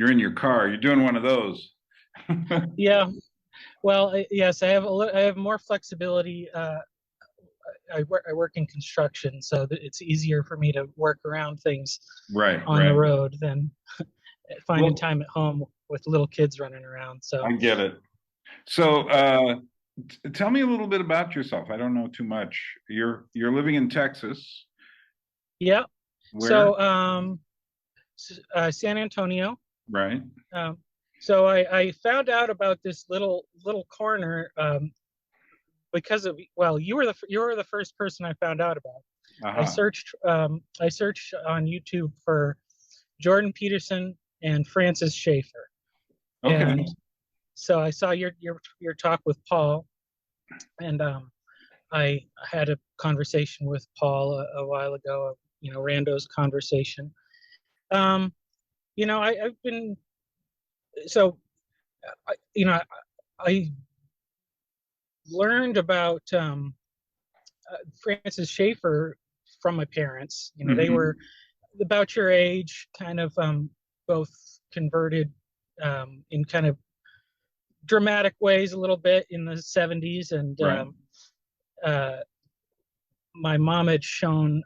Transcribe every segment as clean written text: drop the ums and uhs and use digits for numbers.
You're in your car. You're doing one of those. Yeah. Well, yes, I have more flexibility. I work in construction, so it's easier for me to work around things Right, on the right. road than finding Well, time at home with little kids running around. I So, get it. So, tell me a little bit about yourself. I don't know too much. You're living in Texas. yeah. Where? So, San Antonio. Right. Um, so I found out about this little corner because of, well, you were the first person I found out about. Uh-huh. I searched on YouTube for Jordan Peterson and Francis Schaeffer, and Okay. so I saw your talk with Paul, and I had a conversation with Paul a while ago, Rando's conversation. Um, I've been so you know I learned about Francis Schaeffer from my parents. They were Hmm. about your age, kind of both converted in kind of dramatic ways a little bit in the 70s. And Right. uh, my mom had shown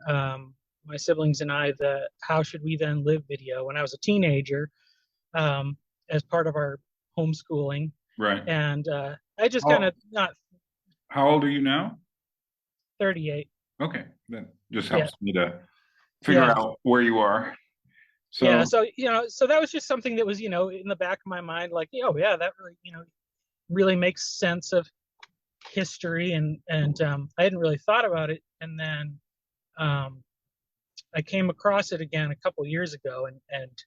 my siblings and I the How Should We Then Live video when I was a teenager as part of our homeschooling. Right. And I just kind of, How not how old are you now? 38. Okay. That just Yeah. helps me to figure Yeah. out where you are. Yeah. So, So, so that was just something that was, in the back of my mind, like, oh, yeah, that really, really makes sense of history. And I hadn't really thought about it. And then um, I came across it again a couple years ago, and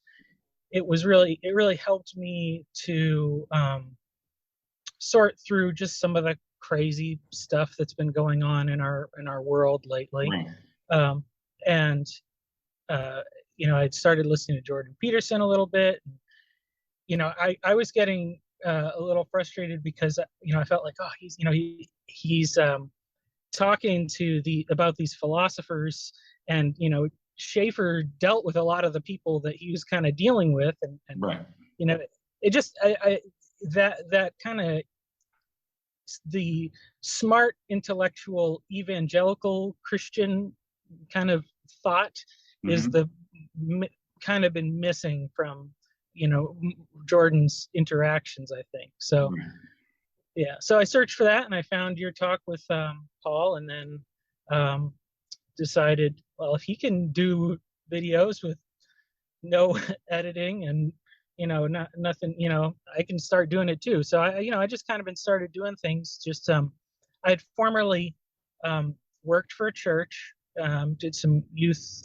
it really helped me to sort through just some of the crazy stuff that's been going on in our world lately. right. Um, and uh, I'd started listening to Jordan Peterson a little bit. I was getting a little frustrated because I felt like, oh, he's talking to the about these philosophers, and Schaefer dealt with a lot of the people that he was kind of dealing with, and Right. you know it just I that kind of the smart intellectual evangelical Christian kind of thought is Hmm. kind of been missing from Jordan's interactions, I think. So Right. yeah, so I searched for that and I found your talk with Paul, and then um, decided, well, if he can do videos with no editing and not nothing, I can start doing it too. So I just kind of been started doing things. Just I'd formerly worked for a church, did some youth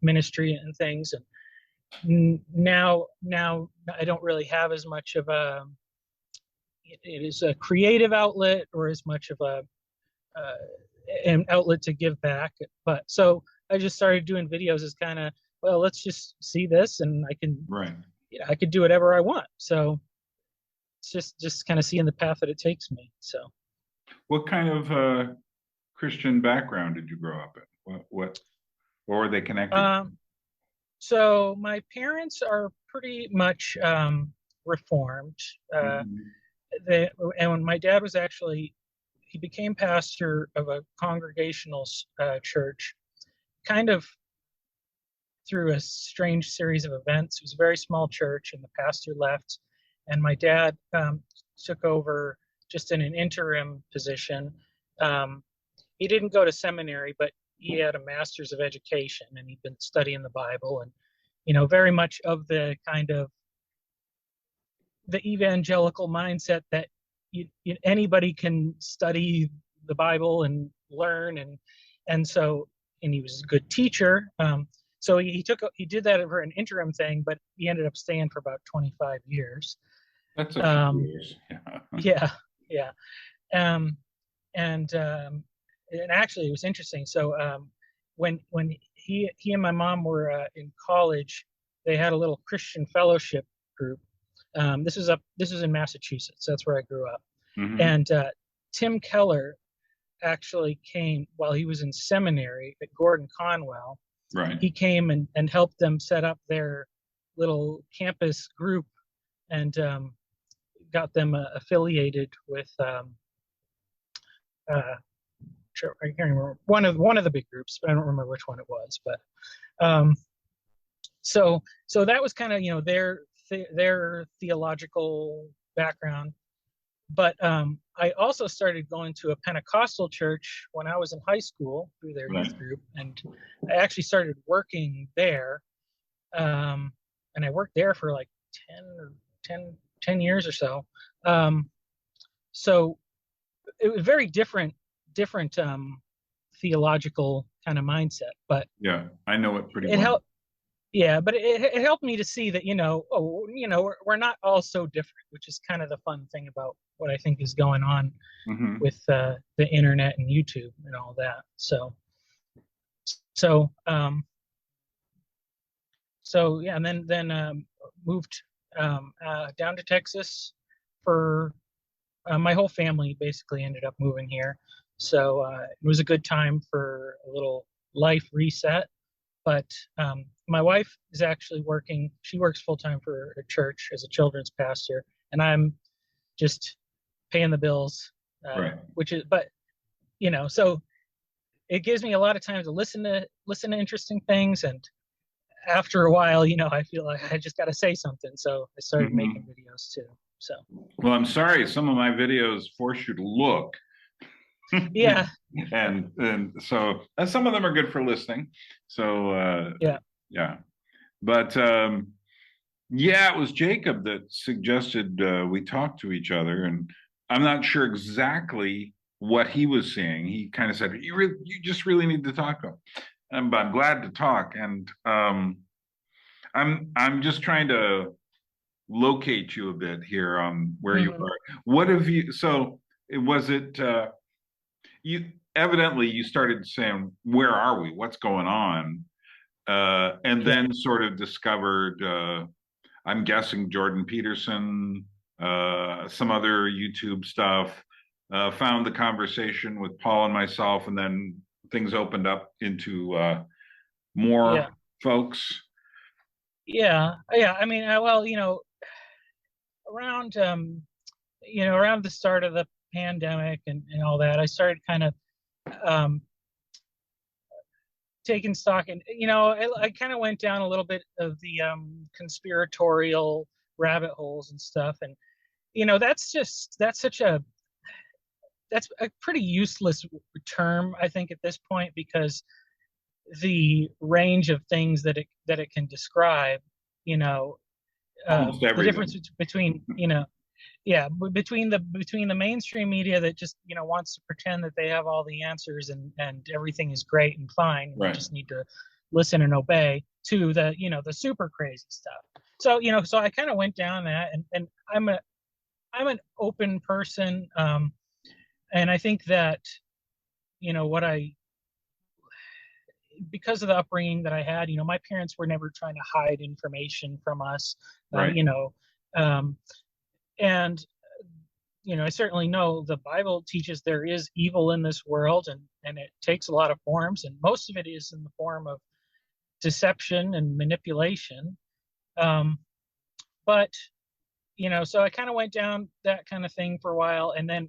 ministry and things, and now I don't really have as much of a it is a creative outlet or as much of a uh, an outlet to give back. But so I just started doing videos as kind of, well, let's just see this, and Right. I could do whatever I want. So it's just kind of seeing the path that it takes me. So What kind of Christian background did you grow up in? What were they connected to? um, so my parents are pretty much reformed. Uh, Mhm. they and when my dad was actually he became pastor of a congregational church, kind of through a strange series of events. It was a very small church, and the pastor left, and my dad took over just in an interim position. Um, he didn't go to seminary, but he had a master's of education, and he'd been studying the Bible, and very much of the kind of the evangelical mindset that anybody can study the Bible and learn, and so and he was a good teacher. So he did that for an interim thing, but he ended up staying for about 25 years. That's a few Um, years. Yeah. yeah, yeah, um, and actually it was interesting. So when he and my mom were in college, they had a little Christian fellowship group. This was in Massachusetts. That's where I grew up. Hmm. And Tim Keller actually came while he was in seminary at Gordon Conwell. Right. He came and helped them set up their little campus group and got them affiliated with uh, I can't remember one of the big groups. I don't remember which one it was, but um, so that was kind of their theological background. But I also started going to a Pentecostal church when I was in high school through their Right. youth group, and I actually started working there. And I worked there for like 10 years or so. Um, so it was very different theological kind of mindset, but Yeah, I know it pretty it well. helped. Yeah, but it helped me to see that we're not all so different, which is kind of the fun thing about what I think is going on Hmm. with the internet and YouTube and all that. So um, so yeah, and then moved down to Texas for my whole family basically ended up moving here. So it was a good time for a little life reset. But my wife is actually working. She works full time for a church as a children's pastor, and I'm just paying the bills, Right. which is, but so it gives me a lot of time to listen to interesting things. And after a while, I feel like I just got to say something. So I started making Hmm. videos too. So Well, I'm sorry, some of my videos force you to look. yeah, And so some of them are good for listening. So yeah, yeah. But yeah, it was Jacob that suggested we talk to each other, and I'm not sure exactly what he was seeing. He kind of said, you just really need to talk to him." But I'm glad to talk, and I'm just trying to locate you a bit here on where you hmm are. What have you? So was it you? Evidently, you started saying, "Where are we? What's going on?" And yeah, then sort of discovered. I'm guessing Jordan Peterson, some other YouTube stuff. Found the conversation with Paul and myself, and then things opened up into more yeah, folks. yeah. I mean, well, around around the start of the pandemic and all that, I started kind of um, taking stock, and I kind of went down a little bit of the conspiratorial rabbit holes and stuff, and that's a pretty useless term, I think, at this point, because the range of things that it can describe, you know, Almost the difference everything. between yeah, between the mainstream media that just wants to pretend that they have all the answers and everything is great and fine and you Right. just need to listen and obey, to the super crazy stuff. So I kind of went down that, and I'm an open person, and I think that what I because of the upbringing that I had, my parents were never trying to hide information from us, Right. um, and I certainly know the Bible teaches there is evil in this world, and it takes a lot of forms, and most of it is in the form of deception and manipulation. Um, but so I kind of went down that kind of thing for a while, and then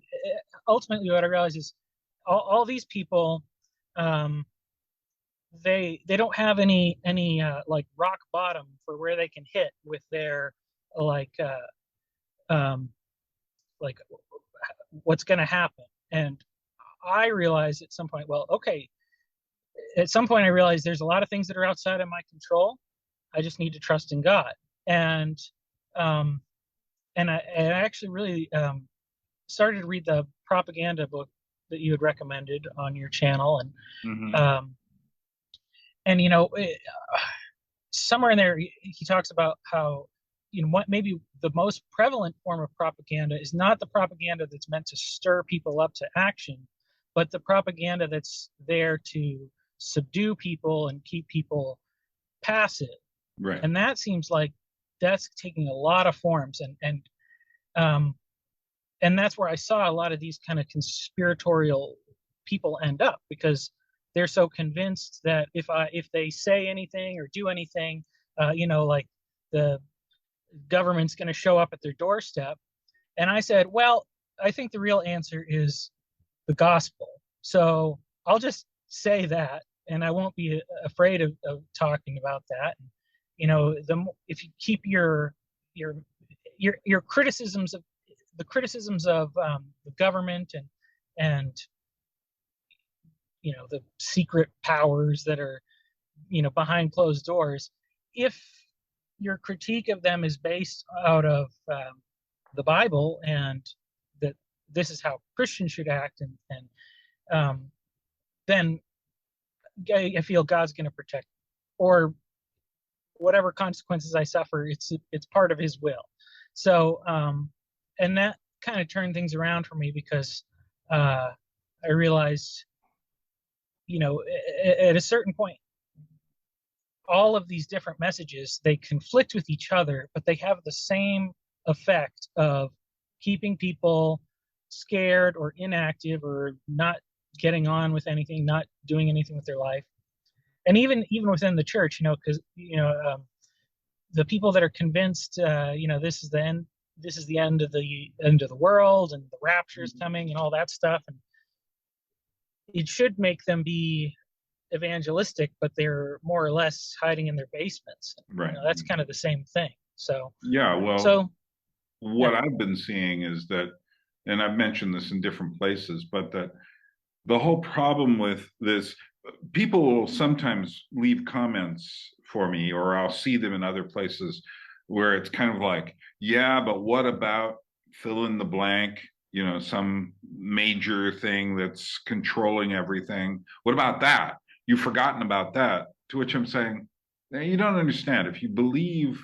ultimately what I realized is all these people, um, they don't have any like rock bottom for where they can hit with their like um, like what's going to happen. And I realized at some point, well, okay, at some point I realized there's a lot of things that are outside of my control. I just need to trust in God. And um, I actually really started to read the propaganda book that you had recommended on your channel, Hmm. um, and somewhere in there he talks about how what maybe the most prevalent form of propaganda is not the propaganda that's meant to stir people up to action, but the propaganda that's there to subdue people and keep people passive. Right. And that seems like that's taking a lot of forms, um, and that's where I saw a lot of these kind of conspiratorial people end up, because they're so convinced that if they say anything or do anything, like the government's going to show up at their doorstep. And I said, well, I think the real answer is the gospel. So I'll just say that, and I won't be afraid of talking about that. You know, if you keep your criticisms of the government and the secret powers that are behind closed doors, if your critique of them is based out of the Bible and that this is how Christians should act, and then I feel God's going to protect me. Or whatever consequences I suffer, it's part of His will. So, and that kind of turned things around for me, because I realized, at a certain point, all of these different messages, they conflict with each other, but they have the same effect of keeping people scared or inactive or not getting on with anything, not doing anything with their life. And even within the church, because the people that are convinced, this is the end, of the world, and the rapture is coming, and all that stuff, and it should make them be evangelistic, but they're more or less hiding in their basements. Right. That's kind of the same thing. So yeah, well, what I've been seeing is that, and I've mentioned this in different places, but that the whole problem with this, people will sometimes leave comments for me, or I'll see them in other places where it's kind of like, yeah, but what about fill in the blank, some major thing that's controlling everything. What about that? You've forgotten about that. To which I'm saying, you don't understand. If you believe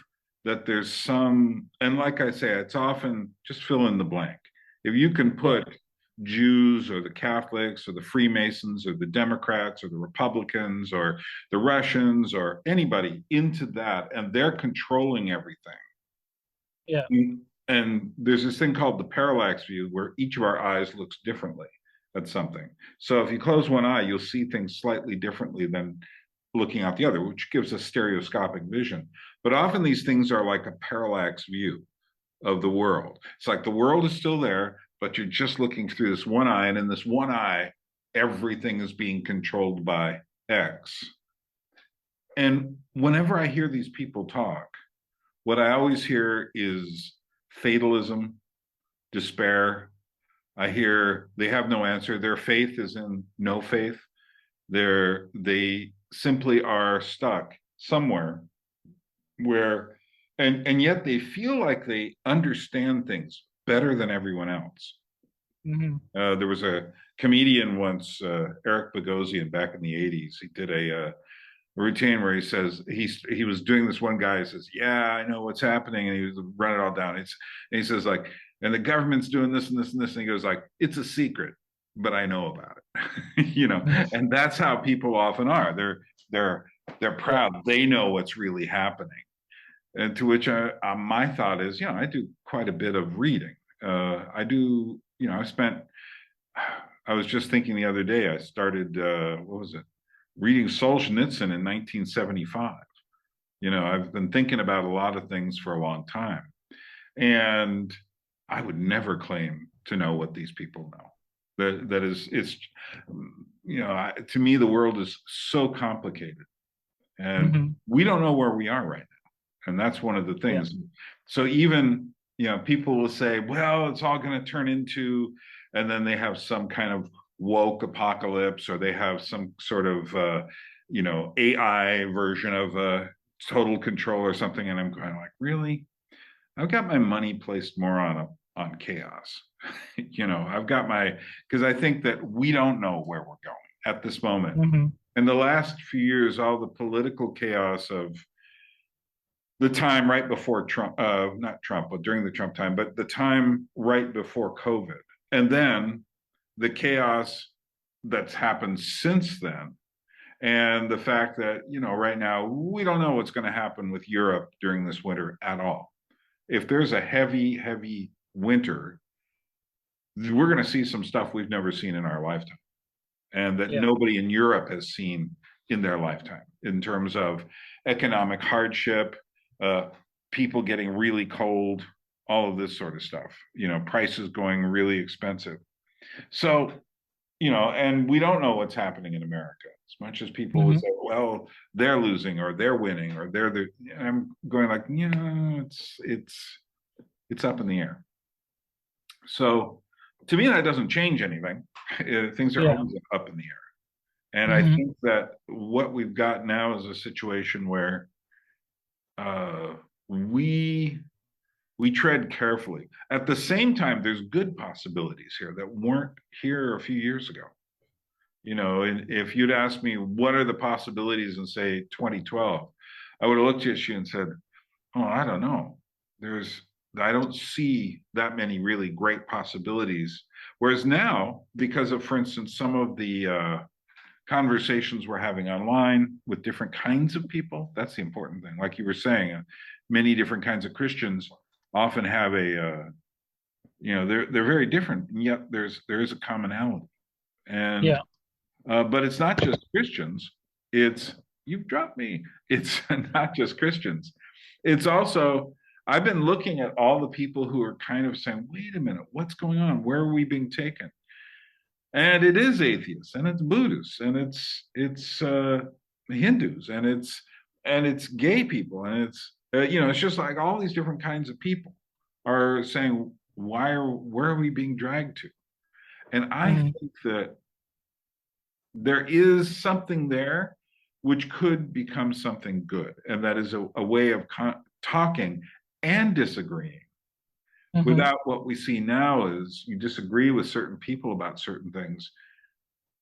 that there's some, and like I say, it's often just fill in the blank. If you can put Jews or the Catholics or the Freemasons or the Democrats or the Republicans or the Russians or anybody into that, and they're controlling everything. Yeah. And there's this thing called the parallax view, where each of our eyes looks differently at something. So if you close one eye, you'll see things slightly differently than looking out the other, which gives us stereoscopic vision. But often these things are like a parallax view of the world. It's like the world is still there, but you're just looking through this one eye, and in this one eye, everything is being controlled by X. And whenever I hear these people talk, what I always hear is fatalism, despair. I hear they have no answer. Their faith is in no faith. They simply are stuck somewhere where, and yet they feel like they understand things better than everyone else. Mm-hmm. There was a comedian once, Eric Bogosian, back in the 80s. He did a routine where he says, he was doing this one guy, says, yeah, I know what's happening. And he was running it all down. And he says, like, and the government's doing this and this and this. And he goes, like, it's a secret, but I know about it. And that's how people often are. They're proud. They know what's really happening. And to which my thought is, I do quite a bit of reading. I do, I was just thinking the other day, I started, what was it? Reading Solzhenitsyn in 1975. I've been thinking about a lot of things for a long time. And I would never claim to know what these people know. That is, it's, to me, the world is so complicated. And we don't know where we are right now. And that's one of the things. Yeah. So even, people will say, well, it's all going to turn into, and then they have some kind of woke apocalypse, or they have some sort of, AI version of total control or something. And I'm going like, really? I've got my money placed more on chaos. I've got because I think that we don't know where we're going at this moment. In the last few years, all the political chaos of the time right before Trump, not Trump, but during the Trump time, but the time right before COVID. And then the chaos that's happened since then. And the fact that, right now, we don't know what's going to happen with Europe during this winter at all. If there's a heavy, heavy winter, we're going to see some stuff we've never seen in our lifetime, and that nobody in Europe has seen in their lifetime, in terms of economic hardship, people getting really cold, all of this sort of stuff, prices going really expensive. So, and we don't know what's happening in America. As much as people would Hmm. say, well, they're losing or they're winning or they're the, I'm going like, it's up in the air. So to me, that doesn't change anything. Things are Yeah. always up in the air. And I Hmm. think that what we've got now is a situation where uh, we we tread carefully. At the same time, there's good possibilities here that weren't here a few years ago. And if you'd asked me what are the possibilities in say 2012, I would have looked at you and said, "Oh, I don't know. There's I don't see that many really great possibilities." Whereas now, because of, for instance, some of the conversations we're having online with different kinds of people, that's the important thing. Like you were saying, many different kinds of Christians often have they're very different, and yet there is a commonality. And Yeah. but it's not just Christians. It's you've dropped me. It's not just Christians. It's also I've been looking at all the people who are kind of saying, "Wait a minute, what's going on? Where are we being taken?" And it is atheists, and it's Buddhists, and it's Hindus, and it's gay people, and it's just like all these different kinds of people are saying, where are we being dragged to? And I Hmm. think that there is something there which could become something good, and that is a way of talking and disagreeing Hmm. without what we see now is you disagree with certain people about certain things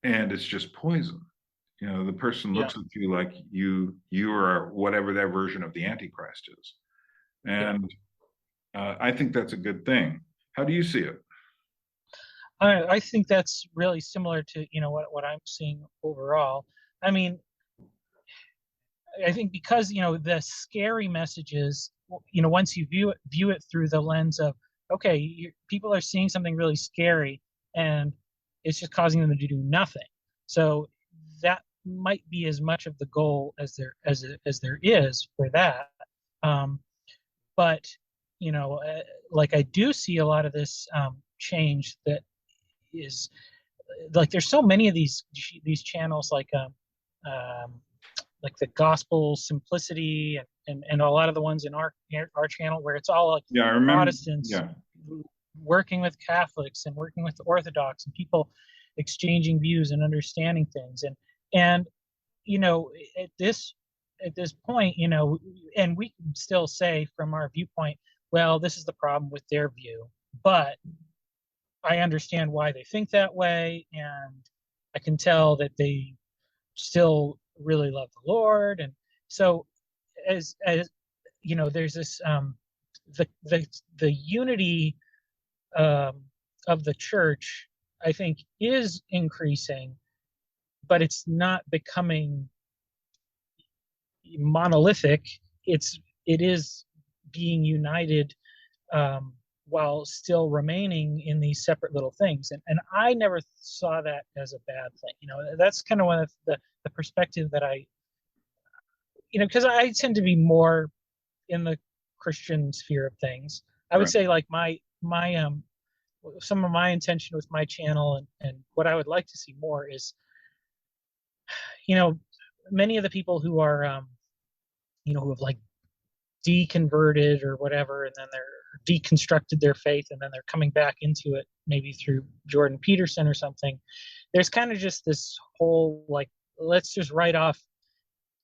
and it's just poison. The person Yeah. looks at you like you are whatever their version of the Antichrist is. Yeah. And I think that's a good thing. How do you see it? I think that's really similar to, what I'm seeing overall. I mean, I think because, the scary messages, once you view it through the lens of, okay, people are seeing something really scary and it's just causing them to do nothing. So that might be as much of the goal as there is for that. Um, but like I do see a lot of this change that is like there's so many of these channels um, like the gospel simplicity and a lot of the ones in our channel where it's all like Yeah, I remember. Protestants Yeah, working with Catholics and working with the Orthodox and people exchanging views and understanding things and you know at this point and we can still say from our viewpoint, well, this is the problem with their view, but I understand why they think that way, and I can tell that they still really love the Lord. And so as there's this the unity um, of the church, I think, is increasing, but it's not becoming monolithic. It is being united, um, while still remaining in these separate little things. And I never saw that as a bad thing. That's kind of one of the perspective that because I tend to be more in the Christian sphere of things. I would right. say like my some of my intention with my channel and what I would like to see more is, you know, many of the people who are who have like deconverted or whatever, and then they're deconstructed their faith, and then they're coming back into it maybe through Jordan Peterson or something. There's kind of just this whole like, let's just write off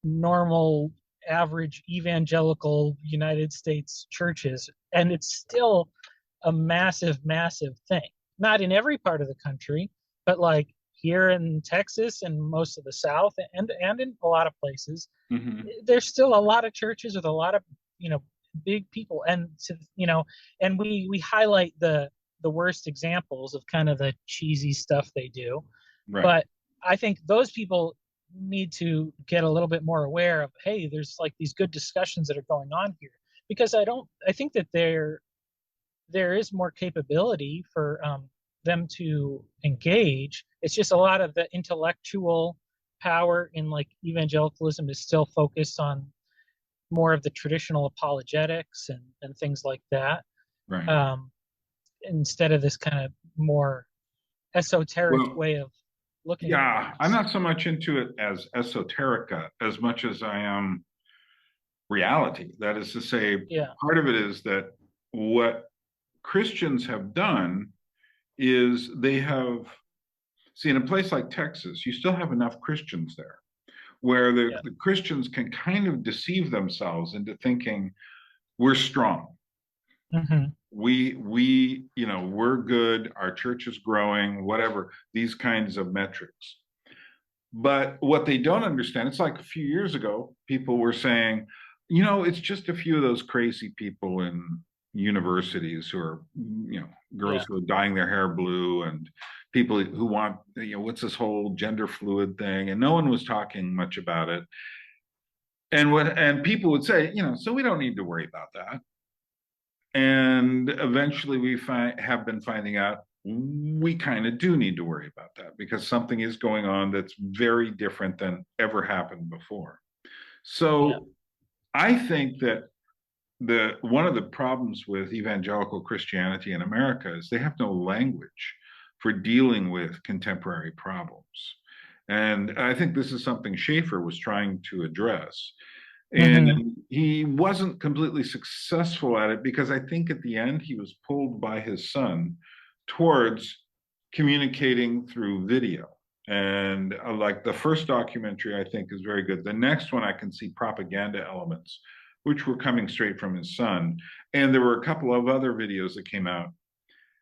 normal average evangelical United States churches, and it's still a massive thing. Not in every part of the country, but like here in Texas and most of the South, and in a lot of places, Hmm. there's still a lot of churches with a lot of big people, and and we highlight the worst examples of kind of the cheesy stuff they do. Right. But I think those people need to get a little bit more aware of, hey, there's like these good discussions that are going on here, because I think that there is more capability for them to engage. It's just a lot of the intellectual power in like evangelicalism is still focused on more of the traditional apologetics and things like that, Right. um, instead of this kind of more esoteric Well, way of looking at yeah, I'm things. not so much into it as esoterica as much as I am reality. That is to say, Yeah, part of it is that what Christians have done is they have, see, in a place like Texas, you still have enough Christians there where yeah, the Christians can kind of deceive themselves into thinking we're strong. hmm, We're good, our church is growing, whatever, these kinds of metrics. But what they don't understand, it's like a few years ago, people were saying, it's just a few of those crazy people in universities who are, girls yeah, who are dyeing their hair blue and people who want, what's this whole gender fluid thing? And no one was talking much about it. And people would say, so we don't need to worry about that. And eventually have been finding out we kind of do need to worry about that because something is going on that's very different than ever happened before. yeah, So I think that the one of the problems with evangelical Christianity in America is they have no language for dealing with contemporary problems. And I think this is something Schaeffer was trying to address. And hmm, he wasn't completely successful at it because I think at the end he was pulled by his son towards communicating through video. And like the first documentary, I think is very good. The next one, I can see propaganda elements, which were coming straight from his son. And there were a couple of other videos that came out,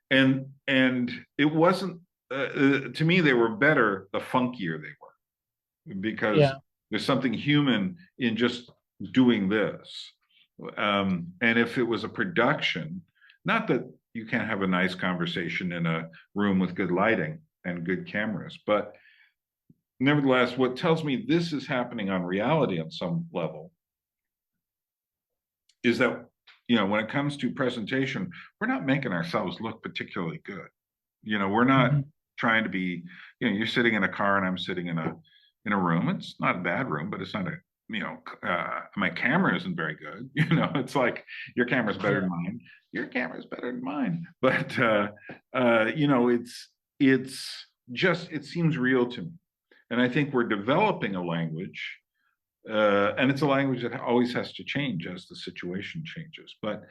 and it wasn't to me they were better the funkier they were because yeah, there's something human in just doing this. And if it was a production, not that you can't have a nice conversation in a room with good lighting and good cameras, but nevertheless, what tells me this is happening on reality on some level is that, when it comes to presentation, we're not making ourselves look particularly good. We're not hmm, trying to be, you're sitting in a car and I'm sitting in a room. It's not a bad room, but it's not my camera isn't very good. It's like your camera's better yeah, than mine. Your camera's better than mine. But it's just it seems real to me. And I think we're developing a language, and it's a language that always has to change as the situation changes. But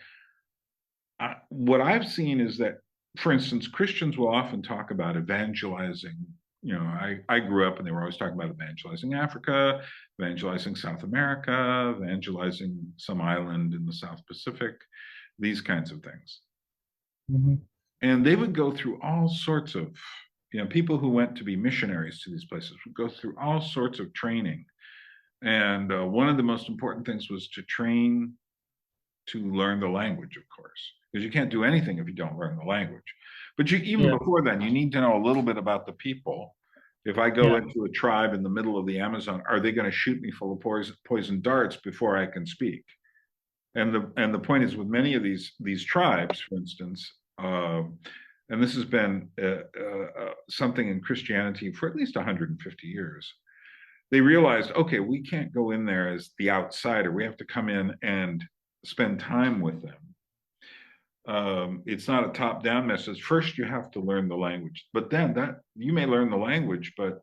what I've seen is that, for instance, Christians will often talk about evangelizing. I grew up and they were always talking about evangelizing Africa, evangelizing South America, evangelizing some island in the South Pacific, these kinds of things. hmm, And they would go through all sorts of, people who went to be missionaries to these places would go through all sorts of training. And one of the most important things was to train to learn the language, of course, because you can't do anything if you don't learn the language. But even yeah, before then, you need to know a little bit about the people. If I go yeah, into a tribe in the middle of the Amazon, are they going to shoot me full of poison darts before I can speak? And the point is, with many of these tribes, for instance, and this has been something in Christianity for at least 150 years. They realized, okay, we can't go in there as the outsider. We have to come in and spend time with them. It's not a top-down message. First, you have to learn the language, but then that you may learn the language, but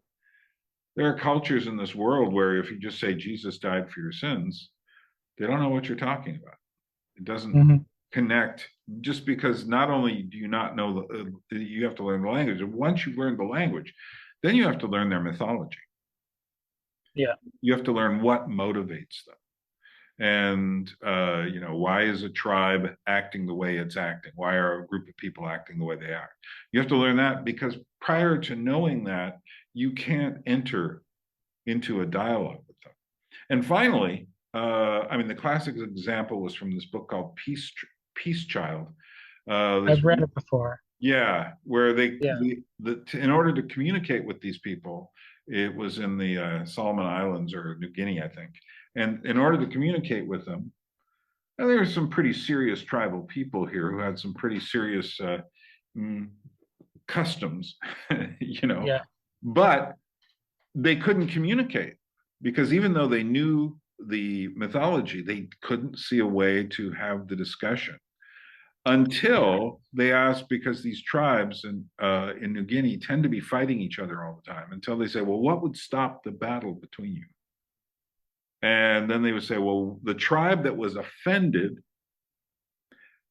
there are cultures in this world where if you just say Jesus died for your sins, they don't know what you're talking about. It doesn't hmm, connect just because not only do you not know you have to learn the language. Once you learn the language, then you have to learn their mythology. yeah, You have to learn what motivates them. And why is a tribe acting the way it's acting? Why are a group of people acting the way they are? You have to learn that because prior to knowing that, you can't enter into a dialogue with them. And finally, the classic example was from this book called Peace Child. This I've read it before. Yeah, where Yeah, in order to communicate with these people, it was in the Solomon Islands or New Guinea, I think. And in order to communicate with them, and there were some pretty serious tribal people here who had some pretty serious mm, customs, you know, yeah, but they couldn't communicate because even though they knew the mythology. They couldn't see a way to have the discussion Yeah. until they asked, because these tribes in New Guinea tend to be fighting each other all the time, until they say, well, what would stop the battle between you? And then they would say, well, the tribe that was offended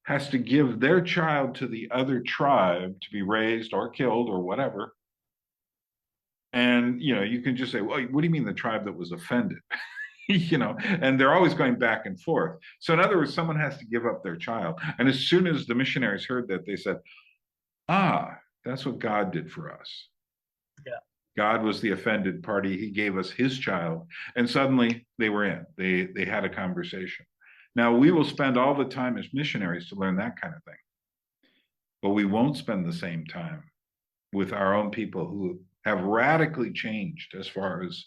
has to give their child to the other tribe to be raised or killed or whatever. And, you can just say, well, what do you mean the tribe that was offended? And they're always going back and forth. So in other words, someone has to give up their child. And as soon as the missionaries heard that, they said, ah, that's what God did for us. Yeah. God was the offended party. He gave us his child. And suddenly they were in. They had a conversation. Now, we will spend all the time as missionaries to learn that kind of thing, but we won't spend the same time with our own people who have radically changed as far as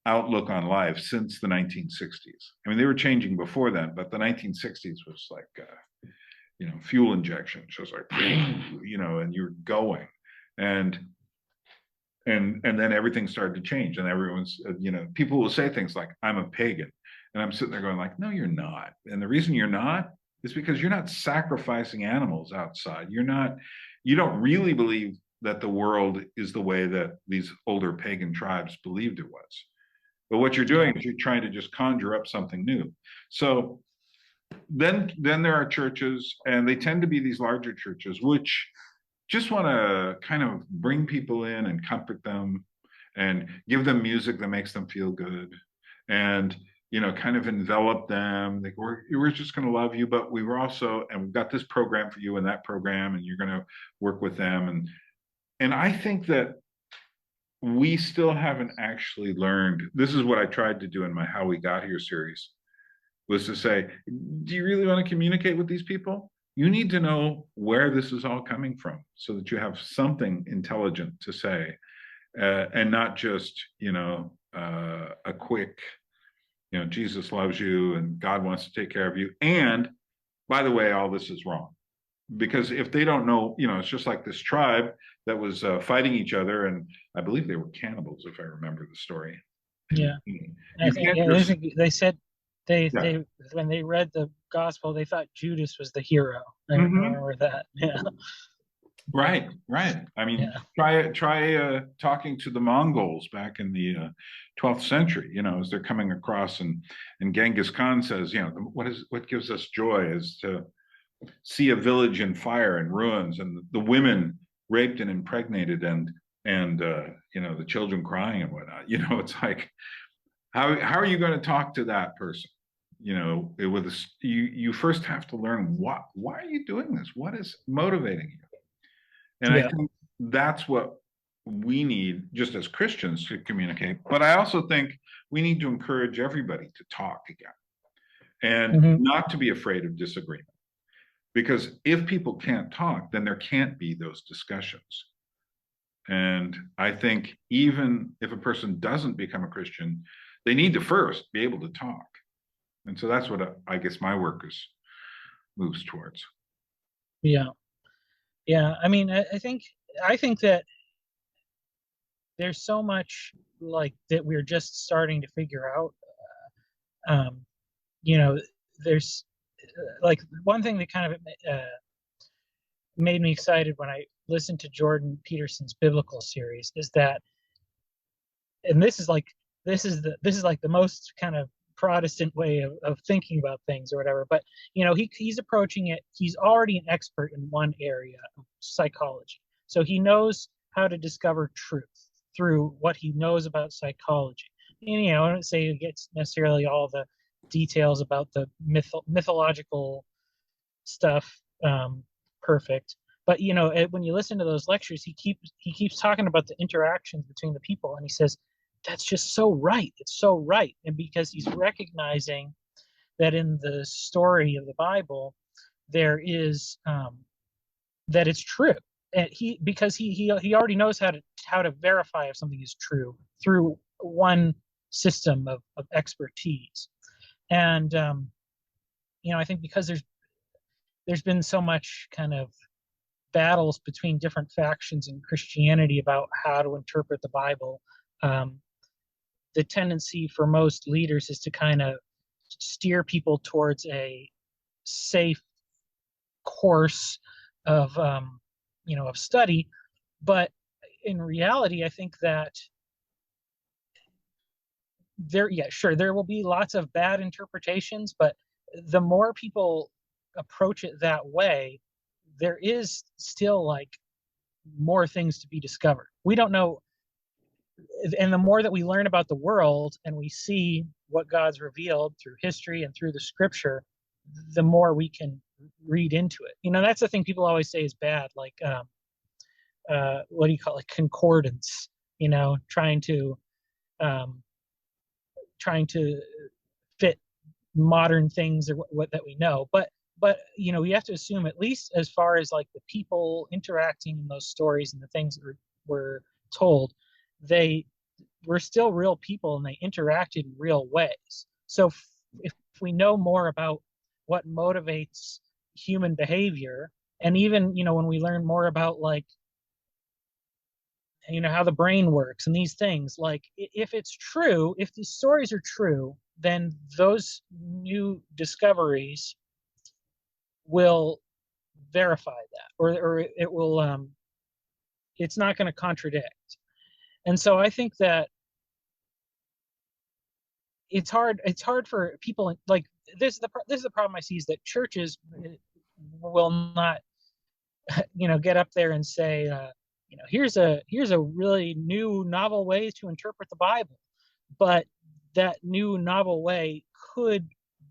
outlook on life since the 1960s. I mean, they were changing before then, but the 1960s was like, fuel injection, just like, and you're going. And then everything started to change, and everyone's, people will say things like, I'm a pagan. And I'm sitting there going like, no, you're not. And the reason you're not is because you're not sacrificing animals outside. You don't really believe that the world is the way that these older pagan tribes believed it was. But what you're doing is you're trying to just conjure up something new. So then there are churches, and they tend to be these larger churches, which just want to kind of bring people in and comfort them and give them music that makes them feel good, and kind of envelop them. Like, we're just going to love you, but we've got this program for you and that program, and you're going to work with them. And I think that we still haven't actually learned. This is what I tried to do in my How We Got Here series, was to say, do you really want to communicate with these people? You need to know where this is all coming from so that you have something intelligent to say, and not just, a quick, Jesus loves you and God wants to take care of you. And by the way, all this is wrong. Because if they don't know, it's just like this tribe that was fighting each other. And I believe they were cannibals, if I remember the story. Yeah. I You think, can't yeah, I just, think they said yeah. they when they read the gospel, they thought Judas was the hero. I Mhm. remember that. Yeah. Right, right. I mean, Yeah. try talking to the Mongols back in the 12th century, as they're coming across, and Genghis Khan says, what gives us joy is to see a village in fire and ruins, and the women raped and impregnated, and the children crying and whatnot. It's like, how are you going to talk to that person? You first have to learn, why are you doing this? What is motivating you? And I Yeah. think that's what we need just as Christians to communicate. But I also think we need to encourage everybody to talk again, and Hmm. not to be afraid of disagreement. Because if people can't talk, then there can't be those discussions. And I think even if a person doesn't become a Christian, they need to first be able to talk. And so that's what I guess my work moves towards. Yeah. Yeah. I mean, I think that there's so much like that we're just starting to figure out. Um, you know, there's like one thing that kind of made me excited when I listened to Jordan Peterson's biblical series is that, and this is like the most kind of Protestant way of thinking about things or whatever. But he's approaching it. He's already an expert in one area of psychology, so he knows how to discover truth through what he knows about psychology. And I don't say he gets necessarily all the details about the mythological stuff perfect, but when you listen to those lectures, he keeps talking about the interactions between the people, and he says that's just so right. It's so right. And because he's recognizing that in the story of the Bible there is that it's true, and he already knows how to verify if something is true through one system of expertise. And I think because there's been so much kind of battles between different factions in Christianity about how to interpret the Bible. Um, the tendency for most leaders is to kind of steer people towards a safe course of of study. But in reality, I think that yeah, sure, there will be lots of bad interpretations, but the more people approach it that way, there is still like more things to be discovered. We don't know, and the more that we learn about the world and we see what God's revealed through history and through the scripture, the more we can read into it. That's the thing people always say is bad, like what do you call it, concordance, trying to um, fit modern things or what that we know. But we have to assume, at least as far as like the people interacting in those stories and the things that were told, they were still real people and they interacted in real ways. So if we know more about what motivates human behavior, and even when we learn more about like how the brain works and these things, like if it's true, if these stories are true, then those new discoveries will verify that, or it will it's not going to contradict. And so I think that it's hard for people, like this is the problem I see, is that churches will not get up there and say here's a really new novel way to interpret the Bible. But that new novel way could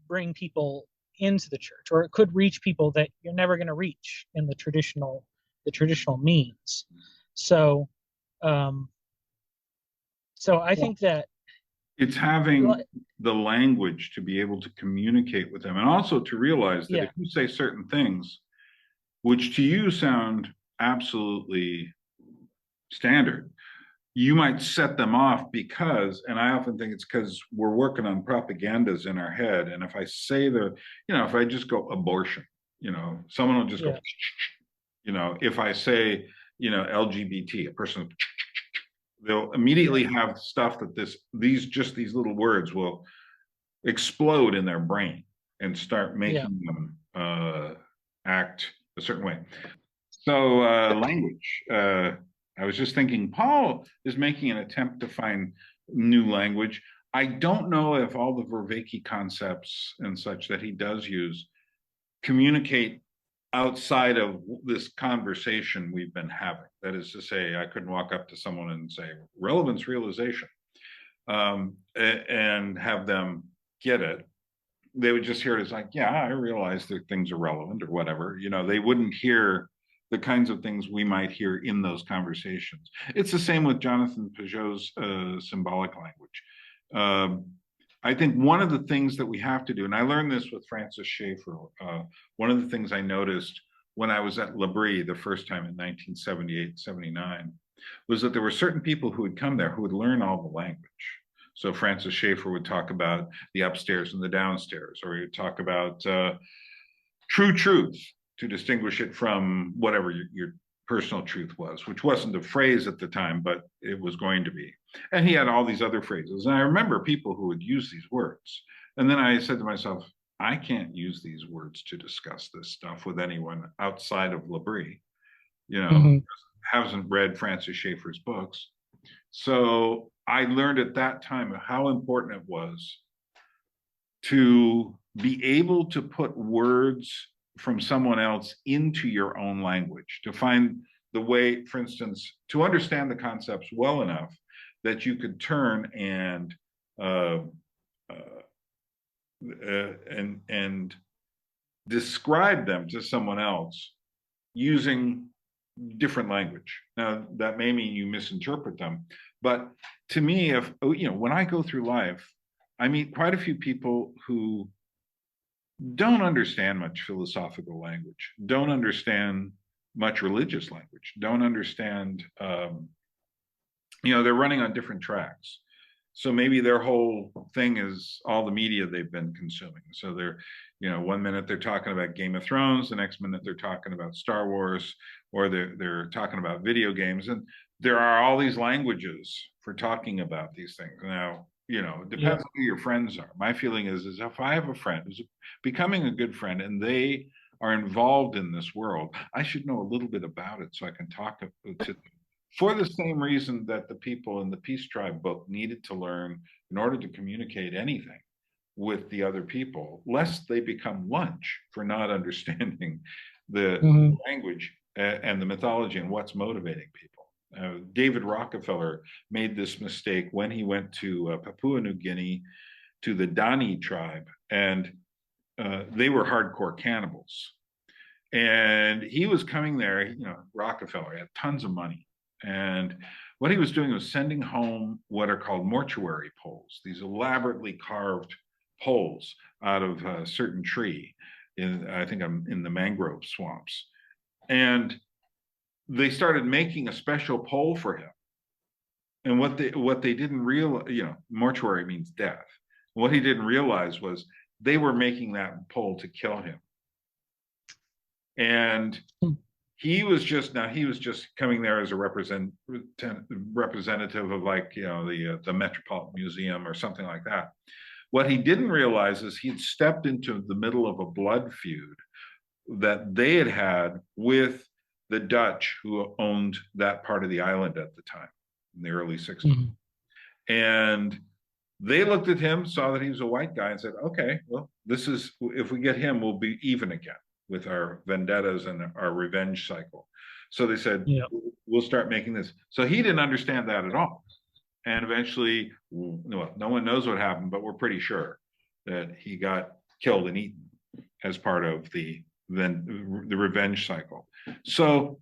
bring people into the church, or it could reach people that you're never going to reach in the traditional means. So um I think that It's having the language to be able to communicate with them, and also to realize that if yeah, you say certain things which to you sound absolutely standard, you might set them off because, and I often think it's because we're working on propagandas in our head. And if I say if I just go abortion, someone will just go, yeah, if I say, LGBT, a person, they'll immediately yeah, have stuff that these little words will explode in their brain and start yeah, making them act a certain way. So language. I was just thinking, Paul is making an attempt to find new language. I don't know if all the Vervaeke concepts and such that he does use communicate outside of this conversation we've been having. That is to say, I couldn't walk up to someone and say relevance realization and have them get it. They would just hear it as like, yeah, I realize that things are relevant or whatever. They wouldn't hear the kinds of things we might hear in those conversations. It's the same with Jonathan Pageau's symbolic language. I think one of the things that we have to do, and I learned this with Francis Schaeffer, one of the things I noticed when I was at L'Abri the first time in 1978, 79, was that there were certain people who would come there who would learn all the language. So Francis Schaeffer would talk about the upstairs and the downstairs, or he would talk about true truth to distinguish it from whatever your personal truth was, which wasn't a phrase at the time, but it was going to be. And he had all these other phrases. And I remember people who would use these words. And then I said to myself, I can't use these words to discuss this stuff with anyone outside of L'Abri, mm-hmm, hasn't read Francis Schaeffer's books. So I learned at that time how important it was to be able to put words from someone else into your own language, to find the way, for instance, to understand the concepts well enough that you could turn and describe them to someone else using different language. Now, that may mean you misinterpret them, but to me, when I go through life, I meet quite a few people who don't understand much philosophical language, don't understand much religious language, don't understand, they're running on different tracks. So maybe their whole thing is all the media they've been consuming. So they're, one minute they're talking about Game of Thrones, the next minute they're talking about Star Wars, or they're talking about video games. And there are all these languages for talking about these things. Now, It Yeah. depends on who your friends are. My feeling is if I have a friend who's becoming a good friend and they are involved in this world, I should know a little bit about it so I can talk to them. For the same reason that the people in the Peace Tribe book needed to learn in order to communicate anything with the other people, lest they become lunch for not understanding the Hmm. language and the mythology and what's motivating people. David Rockefeller made this mistake when he went to Papua New Guinea to the Dani tribe, and they were hardcore cannibals. And he was coming there, Rockefeller had tons of money. And what he was doing was sending home what are called mortuary poles, these elaborately carved poles out of a certain tree. I think I'm in the mangrove swamps. And they started making a special pole for him. And what they didn't realize, mortuary means death. What he didn't realize was they were making that pole to kill him. And he was just coming there as a representative of, like, the Metropolitan Museum or something like that. What he didn't realize is he'd stepped into the middle of a blood feud that they had had with the Dutch who owned that part of the island at the time in the early 60s. Hmm. And they looked at him, saw that he was a white guy, and said, okay, well, if we get him, we'll be even again with our vendettas and our revenge cycle. So they said, Yeah. we'll start making this. So he didn't understand that at all. And eventually, no one knows what happened, but we're pretty sure that he got killed and eaten as part of the revenge cycle. So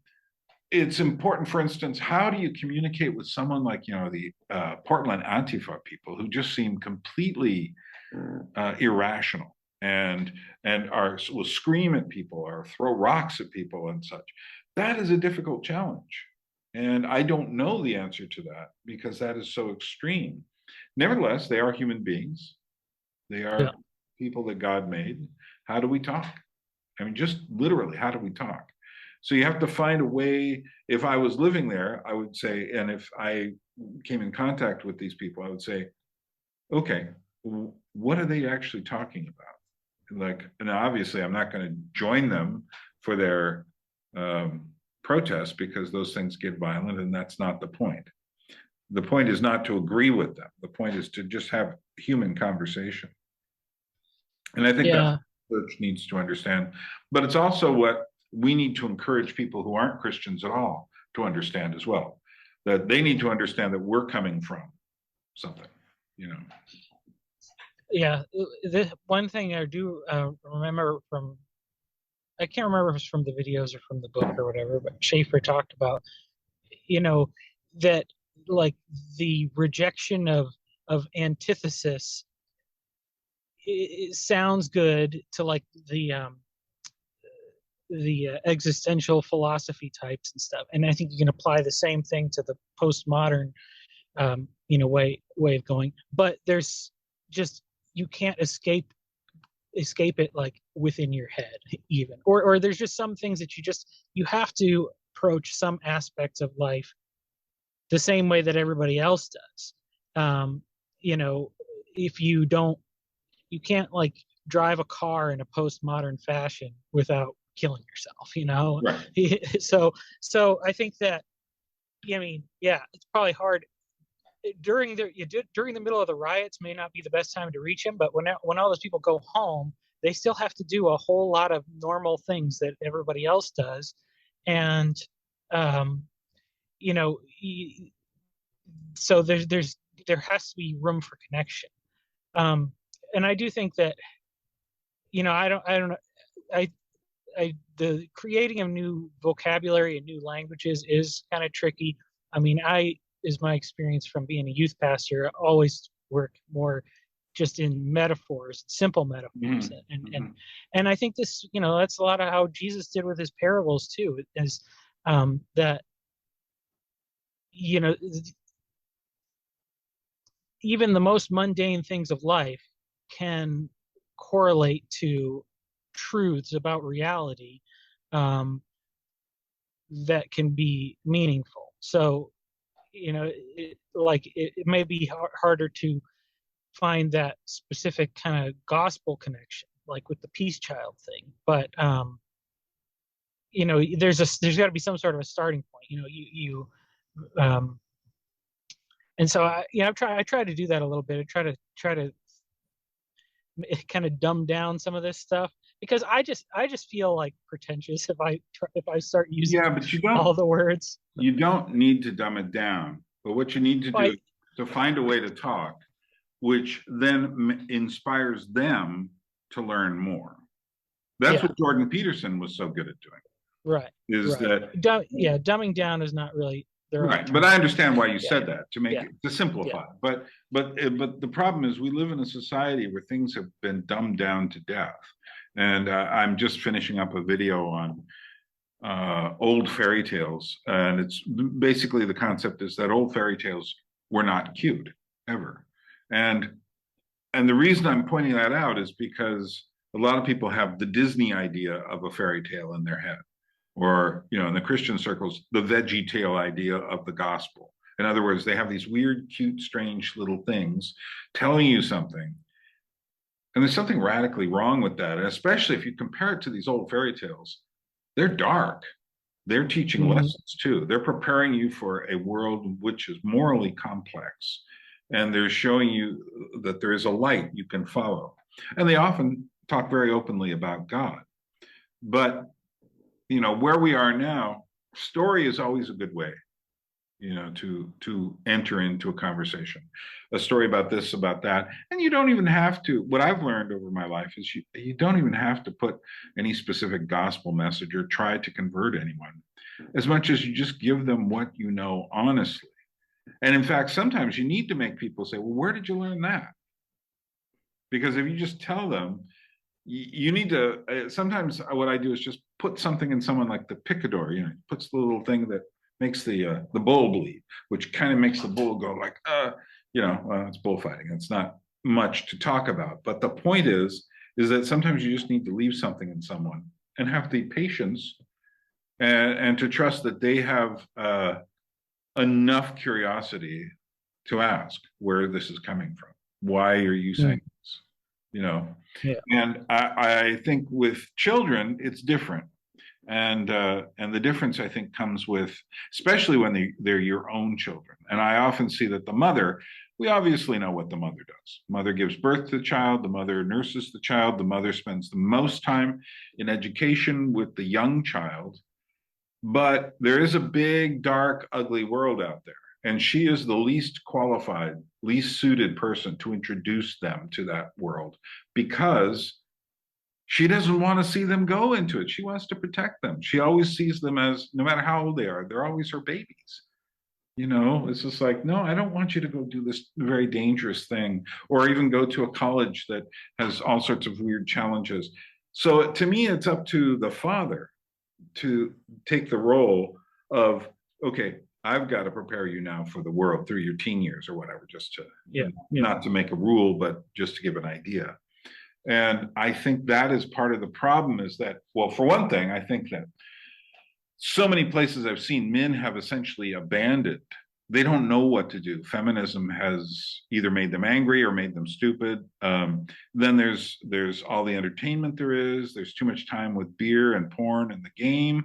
it's important, for instance, how do you communicate with someone like, the Portland Antifa people who just seem completely irrational and will scream at people or throw rocks at people and such? That is a difficult challenge. And I don't know the answer to that because that is so extreme. Nevertheless, they are human beings. They Yeah. are people that God made. How do we talk? I mean, just literally, how do we talk? So you have to find a way. If I was living there, I would say, and if I came in contact with these people, I would say, okay, what are they actually talking about? Like, and obviously, I'm not going to join them for their protests because those things get violent, and that's not the point. The point is not to agree with them. The point is to just have human conversation. And I think that's Yeah. what the church needs to understand. But it's also what we need to encourage people who aren't Christians at all to understand as well. That they need to understand that we're coming from something, you know. Yeah. The one thing I do remember from, I can't remember if it's from the videos or from the book or whatever, but Schaefer talked about, you know, that like the rejection of antithesis, it sounds good to like the existential philosophy types and stuff, and I think you can apply the same thing to the postmodern way of going. But there's just, you can't escape it like within your head even, or there's just some things that you have to approach some aspects of life the same way that everybody else does. um you know if you don't, you can't like drive a car in a postmodern fashion without killing yourself, Right. so I think that, I mean, yeah, it's probably hard during the middle of the riots. May not be the best time to reach him, but when all those people go home, they still have to do a whole lot of normal things that everybody else does. And um you know so there has to be room for connection. um and I do think that, I don't know, I the creating of new vocabulary and new languages is kind of tricky. I mean, is my experience from being a youth pastor, I always work more just in metaphors, simple metaphors, Mhm. and Mhm. and I think this, that's a lot of how Jesus did with his parables too. Is that you know even the most mundane things of life can correlate to truths about reality, um, that can be meaningful. So, it may be harder to find that specific kind of gospel connection, like with the peace child thing. But there's got to be some sort of a starting point. Um, and so I try to do that a little bit. I try to kind of dumb down some of this stuff because I just feel like pretentious if I start using Yeah, but all the words. you don't need to dumb it down. But what you need to Well, do is to find a way to talk, which then inspires them to learn more. That's yeah, what Jordan Peterson was so good at doing. right, Is right. that Yeah, dumbing down is not really the right right? But term. I understand why you Yeah, said that, to make yeah, it, to yeah. simplify. But the problem is we live in a society where things have been dumbed down to death. And I'm just finishing up a video on old fairy tales, and it's basically the concept is that old fairy tales were not cute ever, and the reason I'm pointing that out is because a lot of people have the Disney idea of a fairy tale in their head, or in the Christian circles, the Veggie Tale idea of the gospel. In other words, they have these weird, cute, strange little things telling you something. And there's something radically wrong with that. And especially if you compare it to these old fairy tales, they're dark. They're teaching Hmm. lessons too. They're preparing you for a world which is morally complex. And they're showing you that there is a light you can follow. And they often talk very openly about God. But, where we are now, story is always a good way, to enter into a conversation, a story about this, about that. And you don't even have to, what I've learned over my life is you don't even have to put any specific gospel message or try to convert anyone, as much as you just give them what you know honestly. And in fact, sometimes you need to make people say, well, where did you learn that? Because if you just tell them, you need to, sometimes what I do is just put something in someone like the picador, puts the little thing that makes the bull bleed, which kind of makes the bull go like, it's bullfighting. It's not much to talk about. But the point is that sometimes you just need to leave something in someone and have the patience and to trust that they have enough curiosity to ask where this is coming from. Why are you saying Mm. this? You know, Yeah. and I think with children it's different, and the difference I think comes with, especially when they're your own children. And I often see that the mother, we obviously know what the mother does. Mother gives birth to the child, the mother nurses the child, the mother spends the most time in education with the young child. But there is a big, dark, ugly world out there. And she is the least qualified, least suited person to introduce them to that world because she doesn't want to see them go into it. She wants to protect them. She always sees them as, no matter how old they are, they're always her babies. It's just like, no, I don't want you to go do this very dangerous thing, or even go to a college that has all sorts of weird challenges. So to me, it's up to the father to take the role of, okay, I've got to prepare you now for the world through your teen years or whatever, just to, Yeah. Yeah. not to make a rule, but just to give an idea. And I think that is part of the problem is that, well, for one thing, I think that so many places I've seen men have essentially abandoned. They don't know what to do. Feminism has either made them angry or made them stupid. Then there's all the entertainment there is. There's too much time with beer and porn and the game,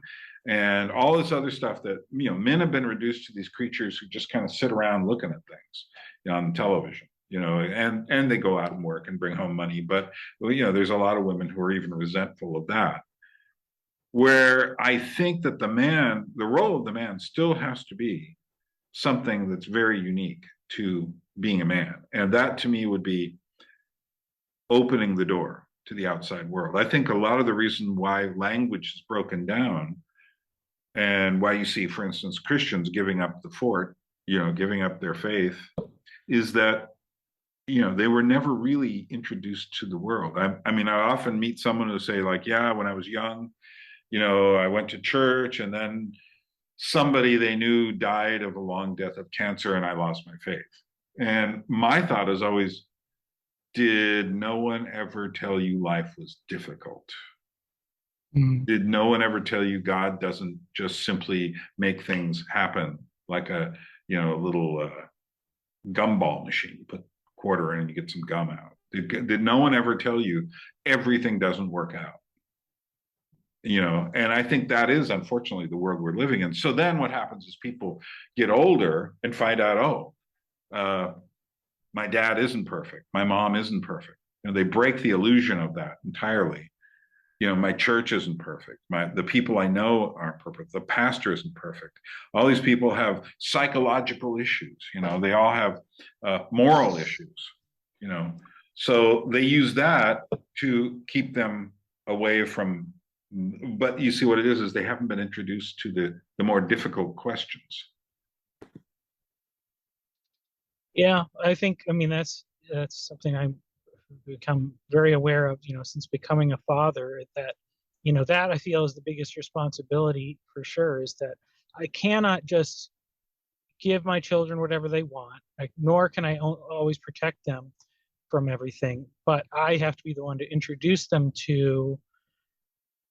and all this other stuff that men have been reduced to these creatures who just kind of sit around looking at things on television. And they go out and work and bring home money. But there's a lot of women who are even resentful of that, where I think that the role of the man still has to be something that's very unique to being a man. And that to me would be opening the door to the outside world. I think a lot of the reason why language is broken down and why you see, for instance, Christians giving up the fort, giving up their faith, is that they were never really introduced to the world. I mean, I often meet someone who say like, yeah, when I was young, I went to church and then somebody they knew died of a long death of cancer and I lost my faith. And my thought is always, did no one ever tell you life was difficult? Mm. Did no one ever tell you God doesn't just simply make things happen like a little gumball machine? You put quarter in and you get some gum out. Did no one ever tell you everything doesn't work out? And I think that is unfortunately the world we're living in. So then what happens is people get older and find out, oh, my dad isn't perfect, my mom isn't perfect. They break the illusion of that entirely. My church isn't perfect, the people I know aren't perfect, the pastor isn't perfect. All these people have psychological issues. They all have moral issues. So they use that to keep them away from. But you see what it is they haven't been introduced to the more difficult questions. Yeah, I mean, that's something I've become very aware of, since becoming a father, that I feel is the biggest responsibility for sure, is that I cannot just give my children whatever they want, nor can I always protect them from everything, but I have to be the one to introduce them to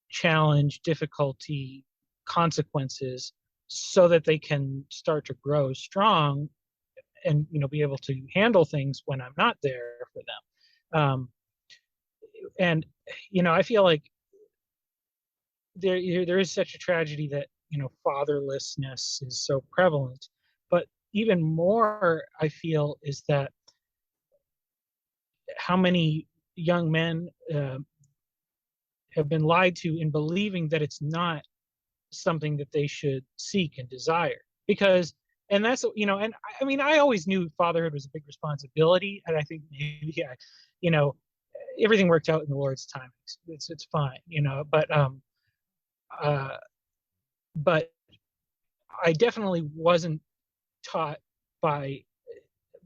challenge, difficulty, consequences, so that they can start to grow strong and be able to handle things when I'm not there for them. And I feel like there is such a tragedy that fatherlessness is so prevalent, but even more I feel is that how many young men have been lied to in believing that it's not something that they should seek and desire. Because and that's and I mean, I always knew fatherhood was a big responsibility, and I think maybe everything worked out in the Lord's time. It's fine, uh but I definitely wasn't taught by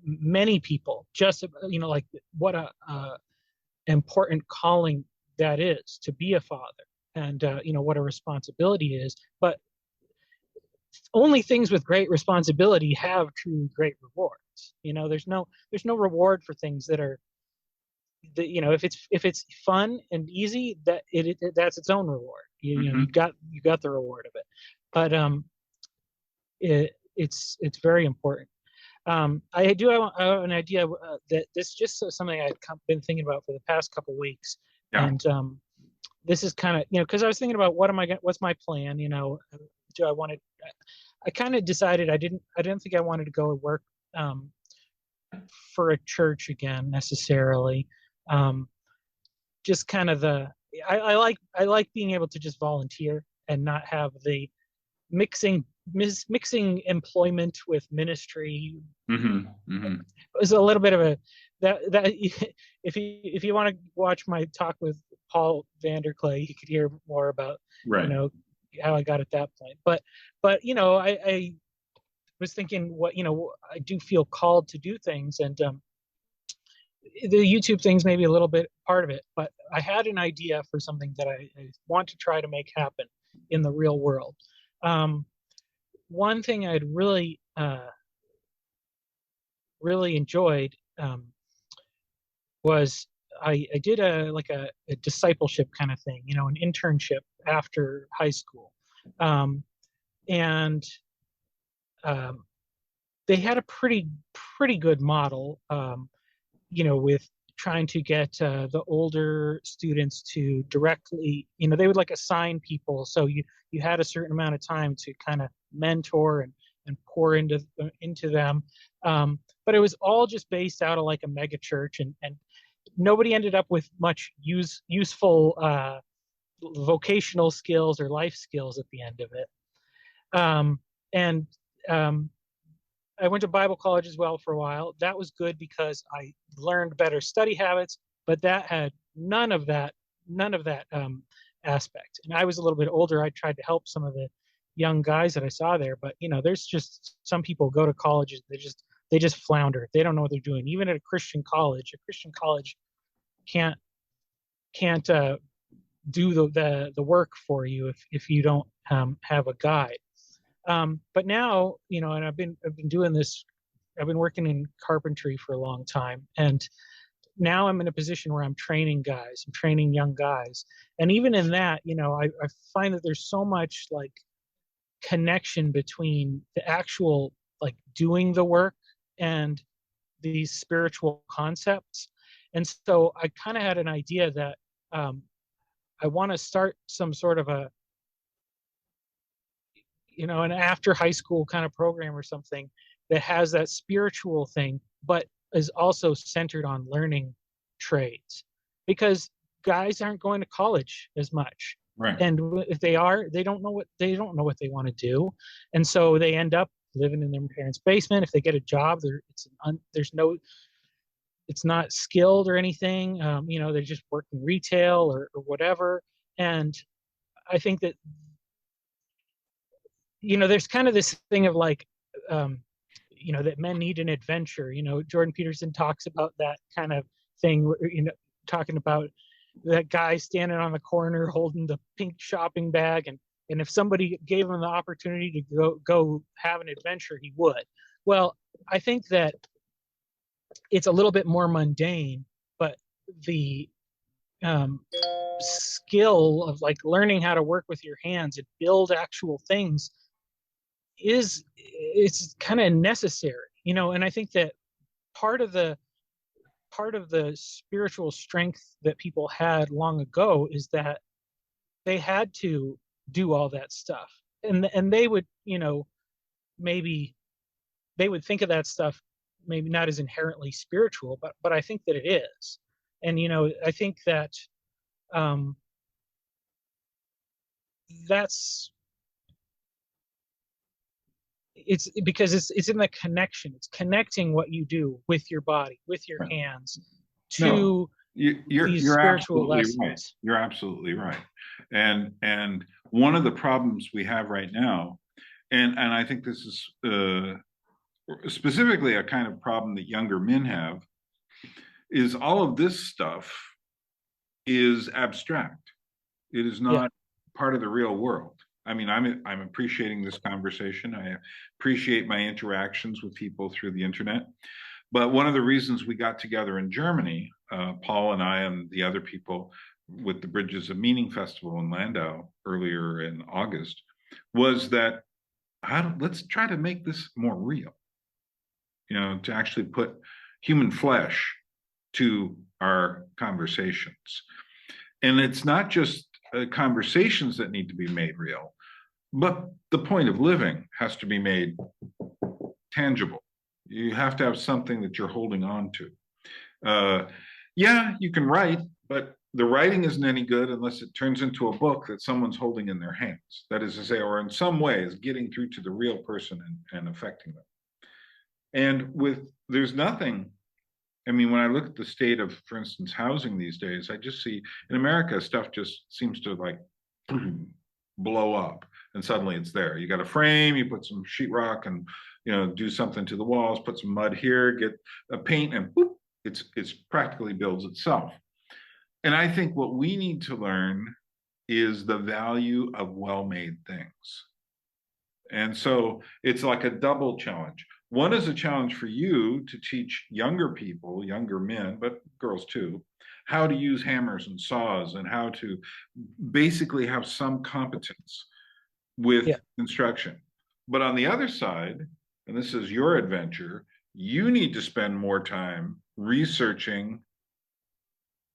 many people just like what a important calling that is to be a father, and what a responsibility is. But only things with great responsibility have true great rewards. There's no reward for things that are if it's fun and easy, that's its own reward. You got the reward of it. But it's very important. I do have an idea that this is just something I've been thinking about for the past couple of weeks. Yeah. And this is kind of because I was thinking about what's my plan. Do I want to? I kind of decided I didn't think I wanted to go and work for a church again necessarily. Just kind of I like being able to just volunteer and not have the mixing employment with ministry. It was a little bit of a that if you want to watch my talk with Paul Vanderclay, you could hear more about right. How I got at that point. But I was thinking I do feel called to do things, and the YouTube thing's maybe a little bit part of it, but I had an idea for something that I want to try to make happen in the real world. One thing I'd really enjoyed was I did a discipleship kind of thing, an internship after high school, and they had a pretty good model, with trying to get the older students to directly, they would assign people, so you had a certain amount of time to kind of mentor and pour into them, but it was all just based out of a mega church, and nobody ended up with much useful vocational skills or life skills at the end of it. And I went to Bible college as well for a while. That was good because I learned better study habits, but that had none of that aspect. And I was a little bit older. I tried to help some of the young guys that I saw there, but there's just some people go to colleges, they just flounder. They don't know what they're doing. Even at a Christian college can't do the work for you if you don't have a guide. But now, and I've been doing this. I've been working in carpentry for a long time, and now I'm in a position where I'm training guys. I'm training young guys, and even in that, I find that there's so much connection between the actual doing the work and these spiritual concepts. And so I kind of had an idea that I want to start some sort of a, an after high school kind of program or something that has that spiritual thing, but is also centered on learning trades, because guys aren't going to college as much. Right. And if they are, they don't know what they want to do. And so they end up living in their parents' basement. If they get a job, there's no, it's not skilled or anything. They're just working retail or whatever. And I think that, there's kind of this thing of like, that men need an adventure. Jordan Peterson talks about that kind of thing, talking about that guy standing on the corner holding the pink shopping bag. And if somebody gave him the opportunity to go have an adventure, he would. Well, I think that it's a little bit more mundane, but the skill of like learning how to work with your hands and build actual things it's kind of necessary, and I think that part of the spiritual strength that people had long ago is that they had to do all that stuff, and they would, maybe they would think of that stuff maybe not as inherently spiritual, but I think that it is. And I think that um that's it's because it's in the connection. It's connecting what you do with your body, with your Right. hands, No, to these you're spiritual absolutely right. lessons. You're absolutely right. And one of the problems we have right now, and I think this is specifically a kind of problem that younger men have, is all of this stuff is abstract. It is Yeah, not part of the real world. I mean, I'm appreciating this conversation. I appreciate my interactions with people through the internet. But one of the reasons we got together in Germany, Paul and I and the other people with the Bridges of Meaning Festival in Landau earlier in August, was that let's try to make this more real. To actually put human flesh to our conversations. And it's not just conversations that need to be made real, but the point of living has to be made tangible. You have to have something that you're holding on to. Yeah, you can write, but the writing isn't any good unless it turns into a book that someone's holding in their hands. That is to say, or in some way is getting through to the real person and affecting them. And there's nothing. I mean, when I look at the state of, for instance, housing these days, I just see in America, stuff just seems to like blow up and suddenly it's there. You got a frame, you put some sheetrock and, do something to the walls, put some mud here, get a paint and whoop, it's practically builds itself. And I think what we need to learn is the value of well-made things. And so it's like a double challenge. One is a challenge for you to teach younger people, younger men, but girls too, how to use hammers and saws and how to basically have some competence with yeah, construction. But on the other side, and this is your adventure, you need to spend more time researching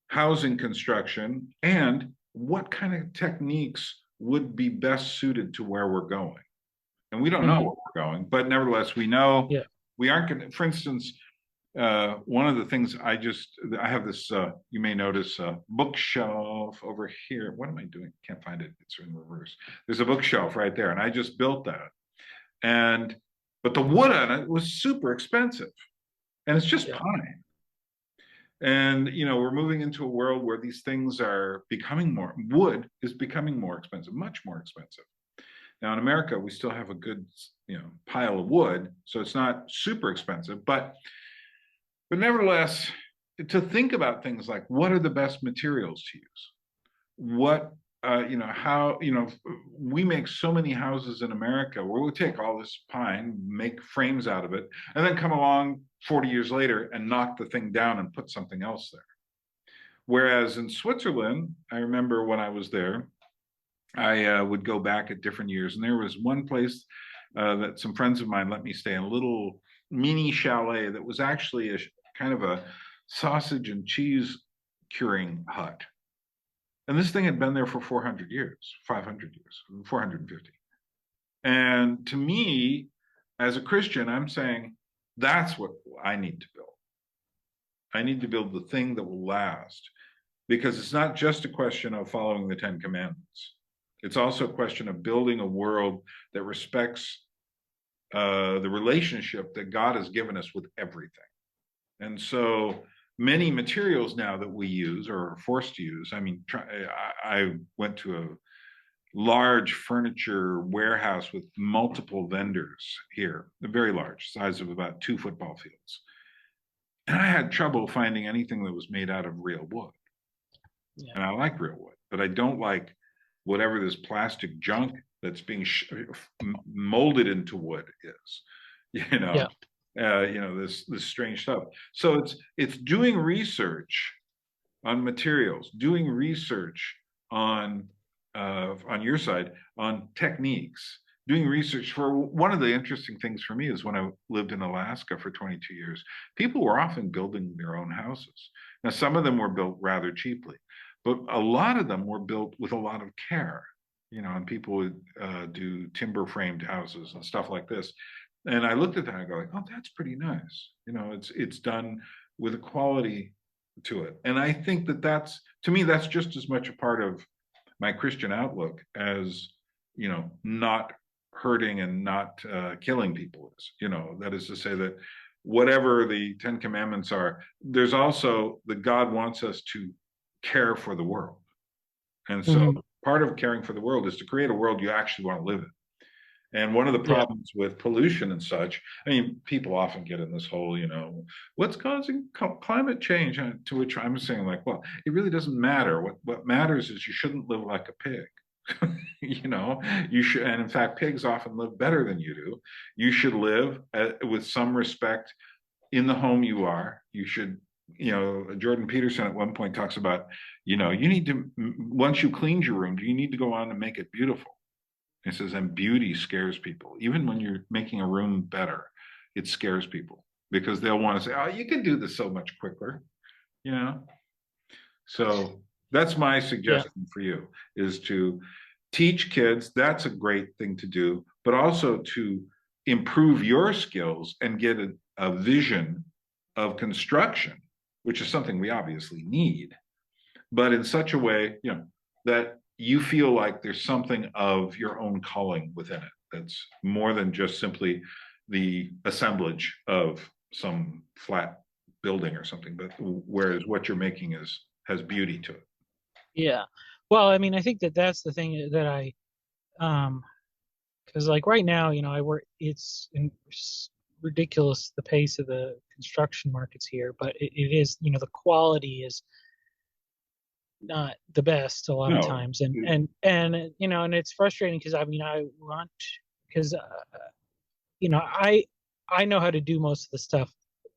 housing construction and what kind of techniques would be best suited to where we're going. And we don't know hmm where we're going, but nevertheless, we know yeah, we aren't going to, for instance, one of the things I have this, you may notice a bookshelf over here. What am I doing? Can't find it. It's in reverse. There's a bookshelf right there. And I just built that. But the wood on it was super expensive and it's just yeah, pine. And, we're moving into a world where these things are wood is becoming more expensive, much more expensive. Now in America, we still have a good, pile of wood, so it's not super expensive, but nevertheless, to think about things like what are the best materials to use? What how we make so many houses in America where we take all this pine, make frames out of it, and then come along 40 years later and knock the thing down and put something else there. Whereas in Switzerland, I remember when I was there, I would go back at different years, and there was one place that some friends of mine let me stay in a little mini chalet that was actually a kind of a sausage and cheese curing hut. And this thing had been there for 400 years, 500 years, 450. And to me, as a Christian, I'm saying that's what I need to build. I need to build the thing that will last, because it's not just a question of following the Ten Commandments. It's also a question of building a world that respects the relationship that God has given us with everything. And so many materials now that we use or are forced to use. I mean, I went to a large furniture warehouse with multiple vendors here, a very large, size of about 2 football fields. And I had trouble finding anything that was made out of real wood. Yeah. And I like real wood, but I don't like whatever this plastic junk that's being molded into wood is, you know. Yeah. This strange stuff. So it's doing research on materials, doing research on your side on techniques, doing research. For one of the interesting things for me is when I lived in Alaska for 22 years, people were often building their own houses. Now, some of them were built rather cheaply, but a lot of them were built with a lot of care, and people would do timber framed houses and stuff like this. And I looked at that and I go like, oh, that's pretty nice. It's done with a quality to it. And I think that's, to me, that's just as much a part of my Christian outlook as, not hurting and not killing people is. That is to say that whatever the Ten Commandments are, there's also that God wants us to care for the world. And so part of caring for the world is to create a world you actually want to live in. And one of the problems with pollution and such, I mean, people often get in this whole, what's causing climate change? To which I'm saying, like, well, it really doesn't matter. What matters is you shouldn't live like a pig. You should, and in fact, pigs often live better than you do. You should live with some respect in the home you are. You should, Jordan Peterson at one point talks about, you need to, once you cleaned your room, you need to go on and make it beautiful. He says, and beauty scares people. Even when you're making a room better, it scares people because they'll want to say, oh, you can do this so much quicker, So that's my suggestion for you, is to teach kids. That's a great thing to do, but also to improve your skills and get a vision of construction, which is something we obviously need, but in such a way, that you feel like there's something of your own calling within it that's more than just simply the assemblage of some flat building or something, but whereas what you're making has beauty to it. Yeah. Well, I mean, I think that's the thing that because like right now, I work, it's ridiculous the pace of the construction markets here, but it is, the quality is not the best a lot of times, and and it's frustrating because I mean I want, because I know how to do most of the stuff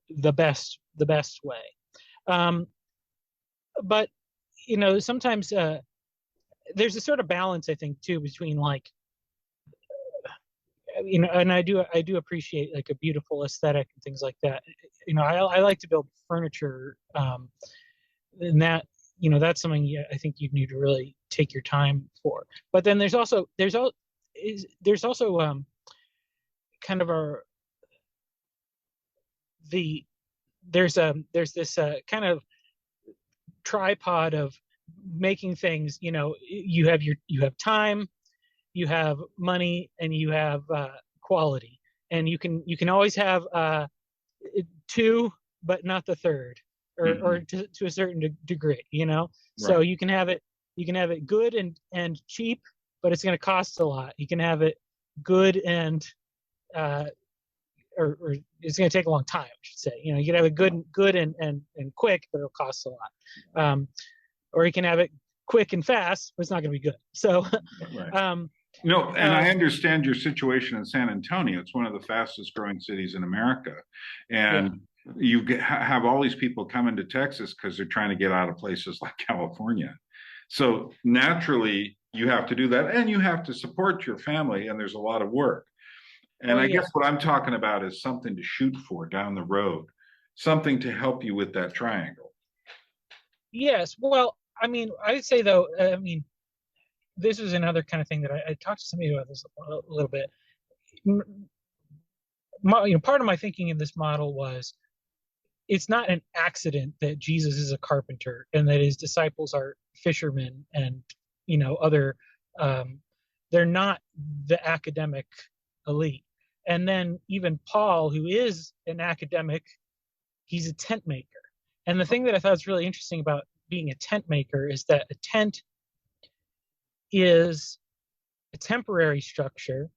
the best way, um but sometimes there's a sort of balance I think too between like and I do appreciate like a beautiful aesthetic and things like that. I like to build furniture, and that that's something I think you need to really take your time for. But then there's also kind of there's this kind of tripod of making things. You have time, you have money, and you have quality, and you can always have two, but not the third, or to a certain degree, So Right. you can have it good and cheap, but it's going to cost a lot. You can have it good and or it's going to take a long time, I should say. You can have it good and quick, but it'll cost a lot. Or you can have it quick and fast, but it's not going to be good. So, right. And I understand your situation in San Antonio. It's one of the fastest growing cities in America. And you have all these people coming to Texas because they're trying to get out of places like California. So naturally, you have to do that, and you have to support your family, and there's a lot of work. And Oh I yeah. guess what I'm talking about is something to shoot for down the road, something to help you with that triangle. Yes. Well, I mean, I'd say though, I mean, this is another kind of thing that I talked to somebody about this a little bit. Part of my thinking in this model was it's not an accident that Jesus is a carpenter and that his disciples are fishermen and other um, they're not the academic elite. And then even Paul, who is an academic, he's a tent maker. And the thing that I thought was really interesting about being a tent maker is that a tent is a temporary structure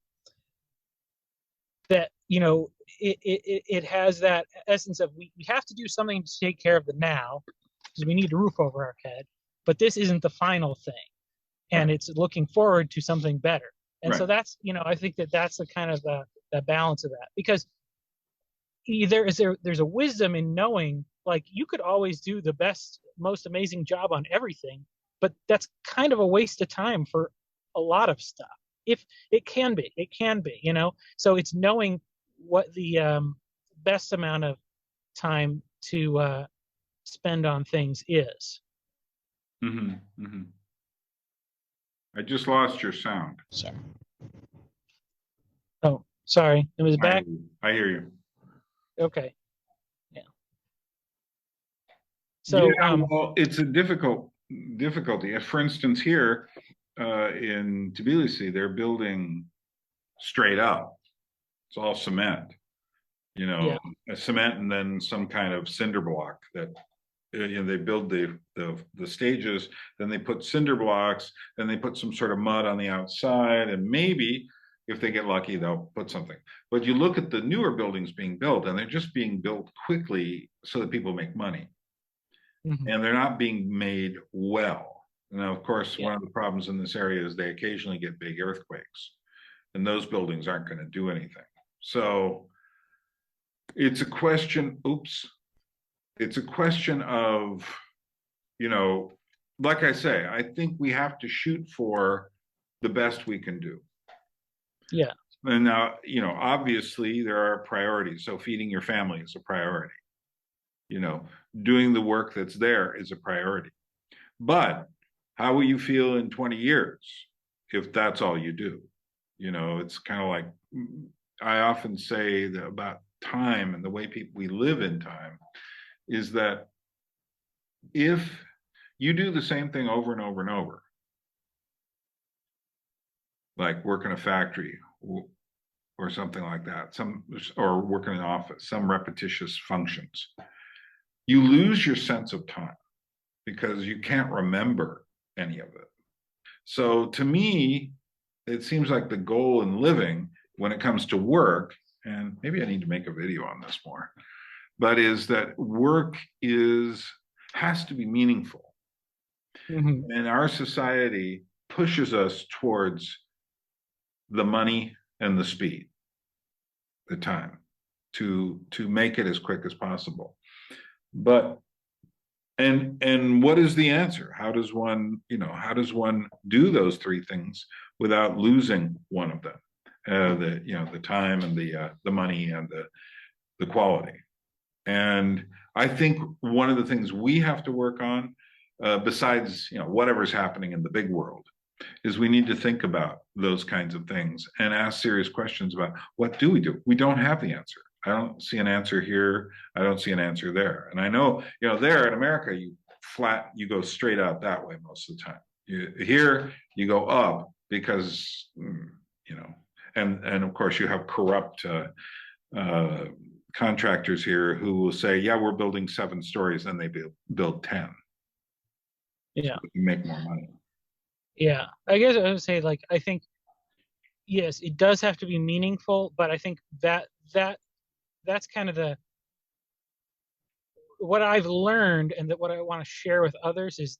that it has that essence of we have to do something to take care of the now because we need a roof over our head, but this isn't the final thing, and Right. it's looking forward to something better. And so Right. that's I think that's the kind of the balance of that, because there's a wisdom in knowing like you could always do the best most amazing job on everything, but that's kind of a waste of time for a lot of stuff. If it can be. So it's knowing what the best amount of time to spend on things is. Hmm. Hmm. I just lost your sound. Sorry. Oh, sorry, it was I back. I hear you. Okay. Yeah. Yeah, So well, it's a difficulty. For instance, here in Tbilisi, they're building straight up. It's all cement, yeah. a cement and then some kind of cinder block that they build the stages, then they put cinder blocks, then they put some sort of mud on the outside, and maybe if they get lucky, they'll put something. But you look at the newer buildings being built, and they're just being built quickly so that people make money, Hmm. and they're not being made well. Now, of course, Yeah. one of the problems in this area is they occasionally get big earthquakes, and those buildings aren't going to do anything. So it's a question, oops, it's a question of, you know, like I say, I think we have to shoot for the best we can do. Yeah. And now, obviously there are priorities. So feeding your family is a priority. You know, doing the work that's there is a priority. But how will you feel in 20 years if that's all you do? It's kind of like I often say that about time and the way we live in time is that if you do the same thing over and over and over, like work in a factory or something like that, or work in an office, some repetitious functions, you lose your sense of time because you can't remember any of it. So to me, it seems like the goal in living when it comes to work, and maybe I need to make a video on this more, but is that work has to be meaningful. Hmm. And our society pushes us towards the money and the speed, the time to make it as quick as possible. But and what is the answer? How does one do those three things without losing one of them? The time and the money and the quality. And I think one of the things we have to work on, besides whatever's happening in the big world, is we need to think about those kinds of things and ask serious questions about what do we do? We don't have the answer. I don't see an answer here. I don't see an answer there. And I know, there in America, you go straight out that way most of the time. Here, you go up because, you know, and of course you have corrupt uh, contractors here who will say, yeah, we're building 7 stories, and they build 10 so Yeah. they can make more money. Yeah. I guess I would say like I think yes, it does have to be meaningful, but I think that's kind of the what I've learned, and that what I want to share with others is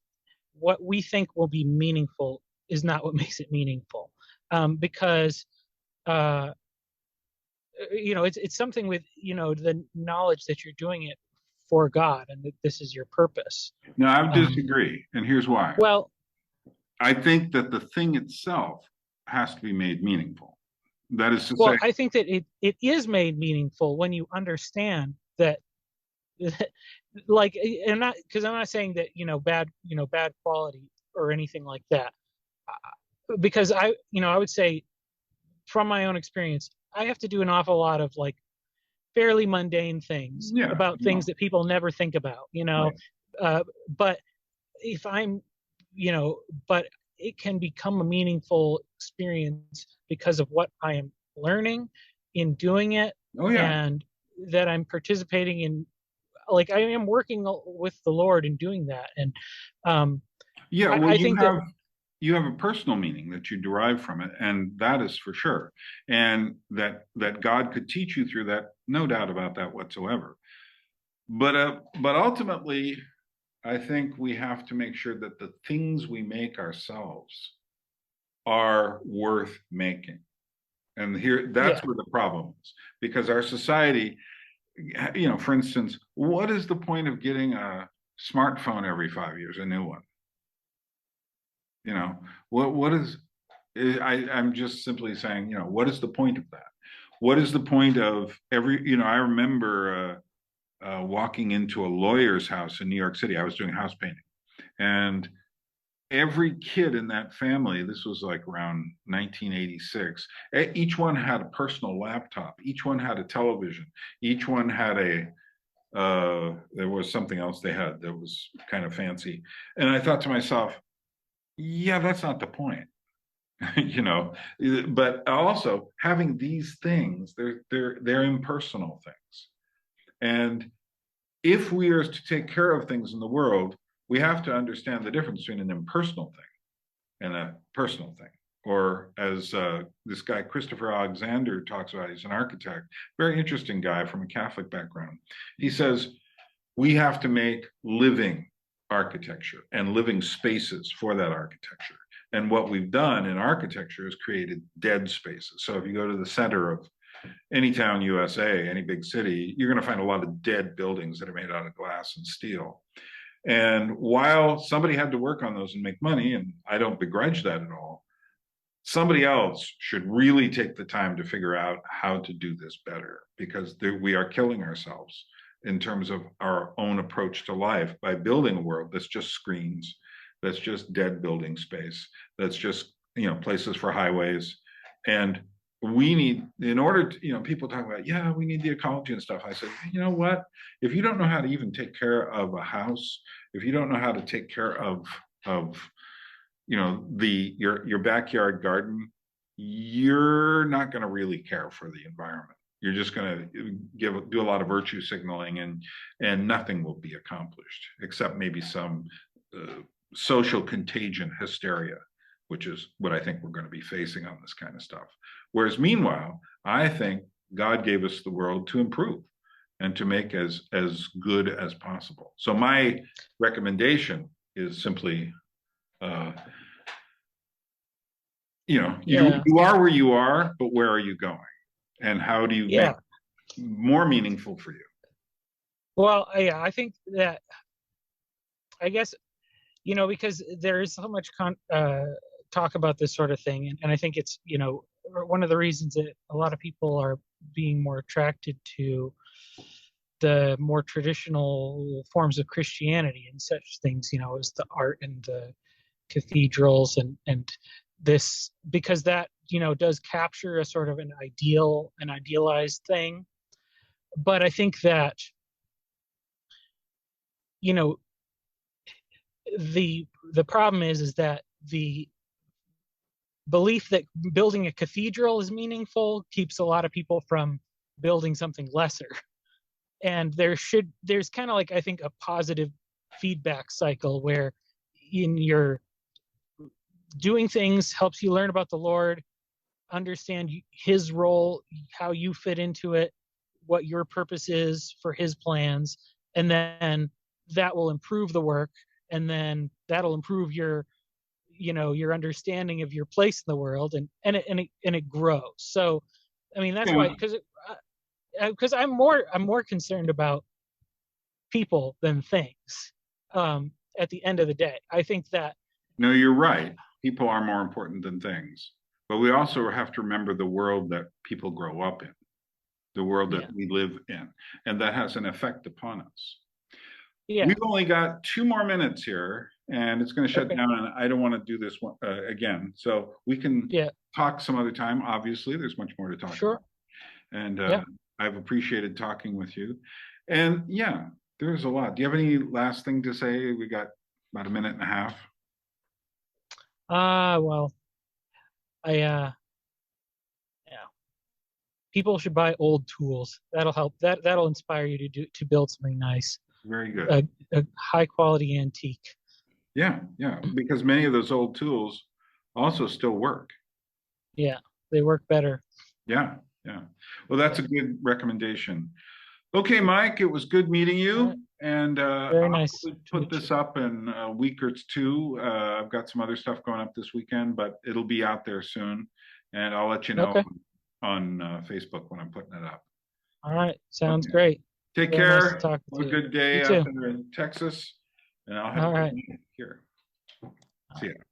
what we think will be meaningful is not what makes it meaningful, because uh, it's something with the knowledge that you're doing it for God and that this is your purpose. Now, I Um, disagree, and here's why. well, I think that the thing itself has to be made meaningful. That is to say, Well, I think that it is made meaningful when you understand that, like, and not because I'm not saying that bad quality or anything like that. Because I would say from my own experience, I have to do an awful lot of like fairly mundane things yeah, about things that people never think about, right. but if I'm, you know, but it can become a meaningful experience because of what I am learning in doing it, Oh yeah, and that I'm participating in, like I am working with the Lord in doing that. And um, yeah. Well, I think that, you have a personal meaning that you derive from it, and that is for sure. And that God could teach you through that, no doubt about that whatsoever. But ultimately, I think we have to make sure that the things we make ourselves are worth making. And here, that's yeah, where the problem is, because our society, for instance, what is the point of getting a smartphone every 5 years, a new one? You know, what is I'm just simply saying, what is the point of that? What is the point of I remember walking into a lawyer's house in New York City. I was doing house painting, and every kid in that family, this was like around 1986, each one had a personal laptop, each one had a television, each one had there was something else they had that was kind of fancy. And I thought to myself, yeah, that's not the point. you know but also having these things, they're impersonal things. And if we are to take care of things in the world, we have to understand the difference between an impersonal thing and a personal thing. Or as this guy Christopher Alexander talks about, he's an architect, very interesting guy from a Catholic background. He says we have to make living architecture and living spaces for that architecture. And what we've done in architecture is created dead spaces. So if you go to the center of any town, USA, any big city, you're going to find a lot of dead buildings that are made out of glass and steel. And while somebody had to work on those and make money, and I don't begrudge that at all, somebody else should really take the time to figure out how to do this better, because we are killing ourselves in terms of our own approach to life by building a world that's just screens, that's just dead building space, that's just places for highways. And we need, in order to, people talk about, yeah, we need the ecology and stuff. I said, you know what, if you don't know how to even take care of a house, if you don't know how to take care of your backyard garden, you're not going to really care for the environment. You're just going to do a lot of virtue signaling, and nothing will be accomplished except maybe some social contagion hysteria, which is what I think we're going to be facing on this kind of stuff. Whereas meanwhile, I think God gave us the world to improve and to make as good as possible. So my recommendation is simply uh, yeah, you are where you are, but where are you going? And how do you make yeah. it more meaningful for you? Well, yeah, I think that, I guess, because there is so much talk about this sort of thing, and I think it's, one of the reasons that a lot of people are being more attracted to the more traditional forms of Christianity and such things, as the art and the cathedrals, and this, because that, does capture a sort of an idealized thing. But I think that, you know the problem is that the belief that building a cathedral is meaningful keeps a lot of people from building something lesser. And there's kind of like, I think, a positive feedback cycle where in your doing things helps you learn about the Lord, understand his role, how you fit into it, what your purpose is for his plans, and then that will improve the work, and then that'll improve your understanding of your place in the world, and it grows. So I mean, that's why, Yeah. because I'm more concerned about people than things. At the end of the day, I think that, No, you're right. People are more important than things. but we also have to remember the world that people grow up in, the world that Yeah. we live in, and that has an effect upon us. Yeah. We've only got 2 more minutes here, and it's going to shut Okay. down, and I don't want to do this one, again. So we can Yeah. talk some other time. Obviously, there's much more to talk Sure. about. And Yeah. I've appreciated talking with you. And yeah, there's a lot. Do you have any last thing to say? We got about a minute and a half. Well, yeah. People should buy old tools. That'll help. That'll inspire you to build something nice. Very good. A high quality antique. Yeah, yeah, because many of those old tools also still work. Yeah, they work better. Yeah, yeah. Well, that's Yeah. a good recommendation. Okay, Mike, it was good meeting All right. you. And Very I'll nice to put meet you. this up in a week or two. I've got some other stuff going up this weekend, but it'll be out there soon. And I'll let you know Okay. on Facebook when I'm putting it up. All right. Sounds Okay. great. Take Very nice to care. talk Have with a you. good You day out too. there in Texas. And I'll have a All good right. night here. All See right. ya.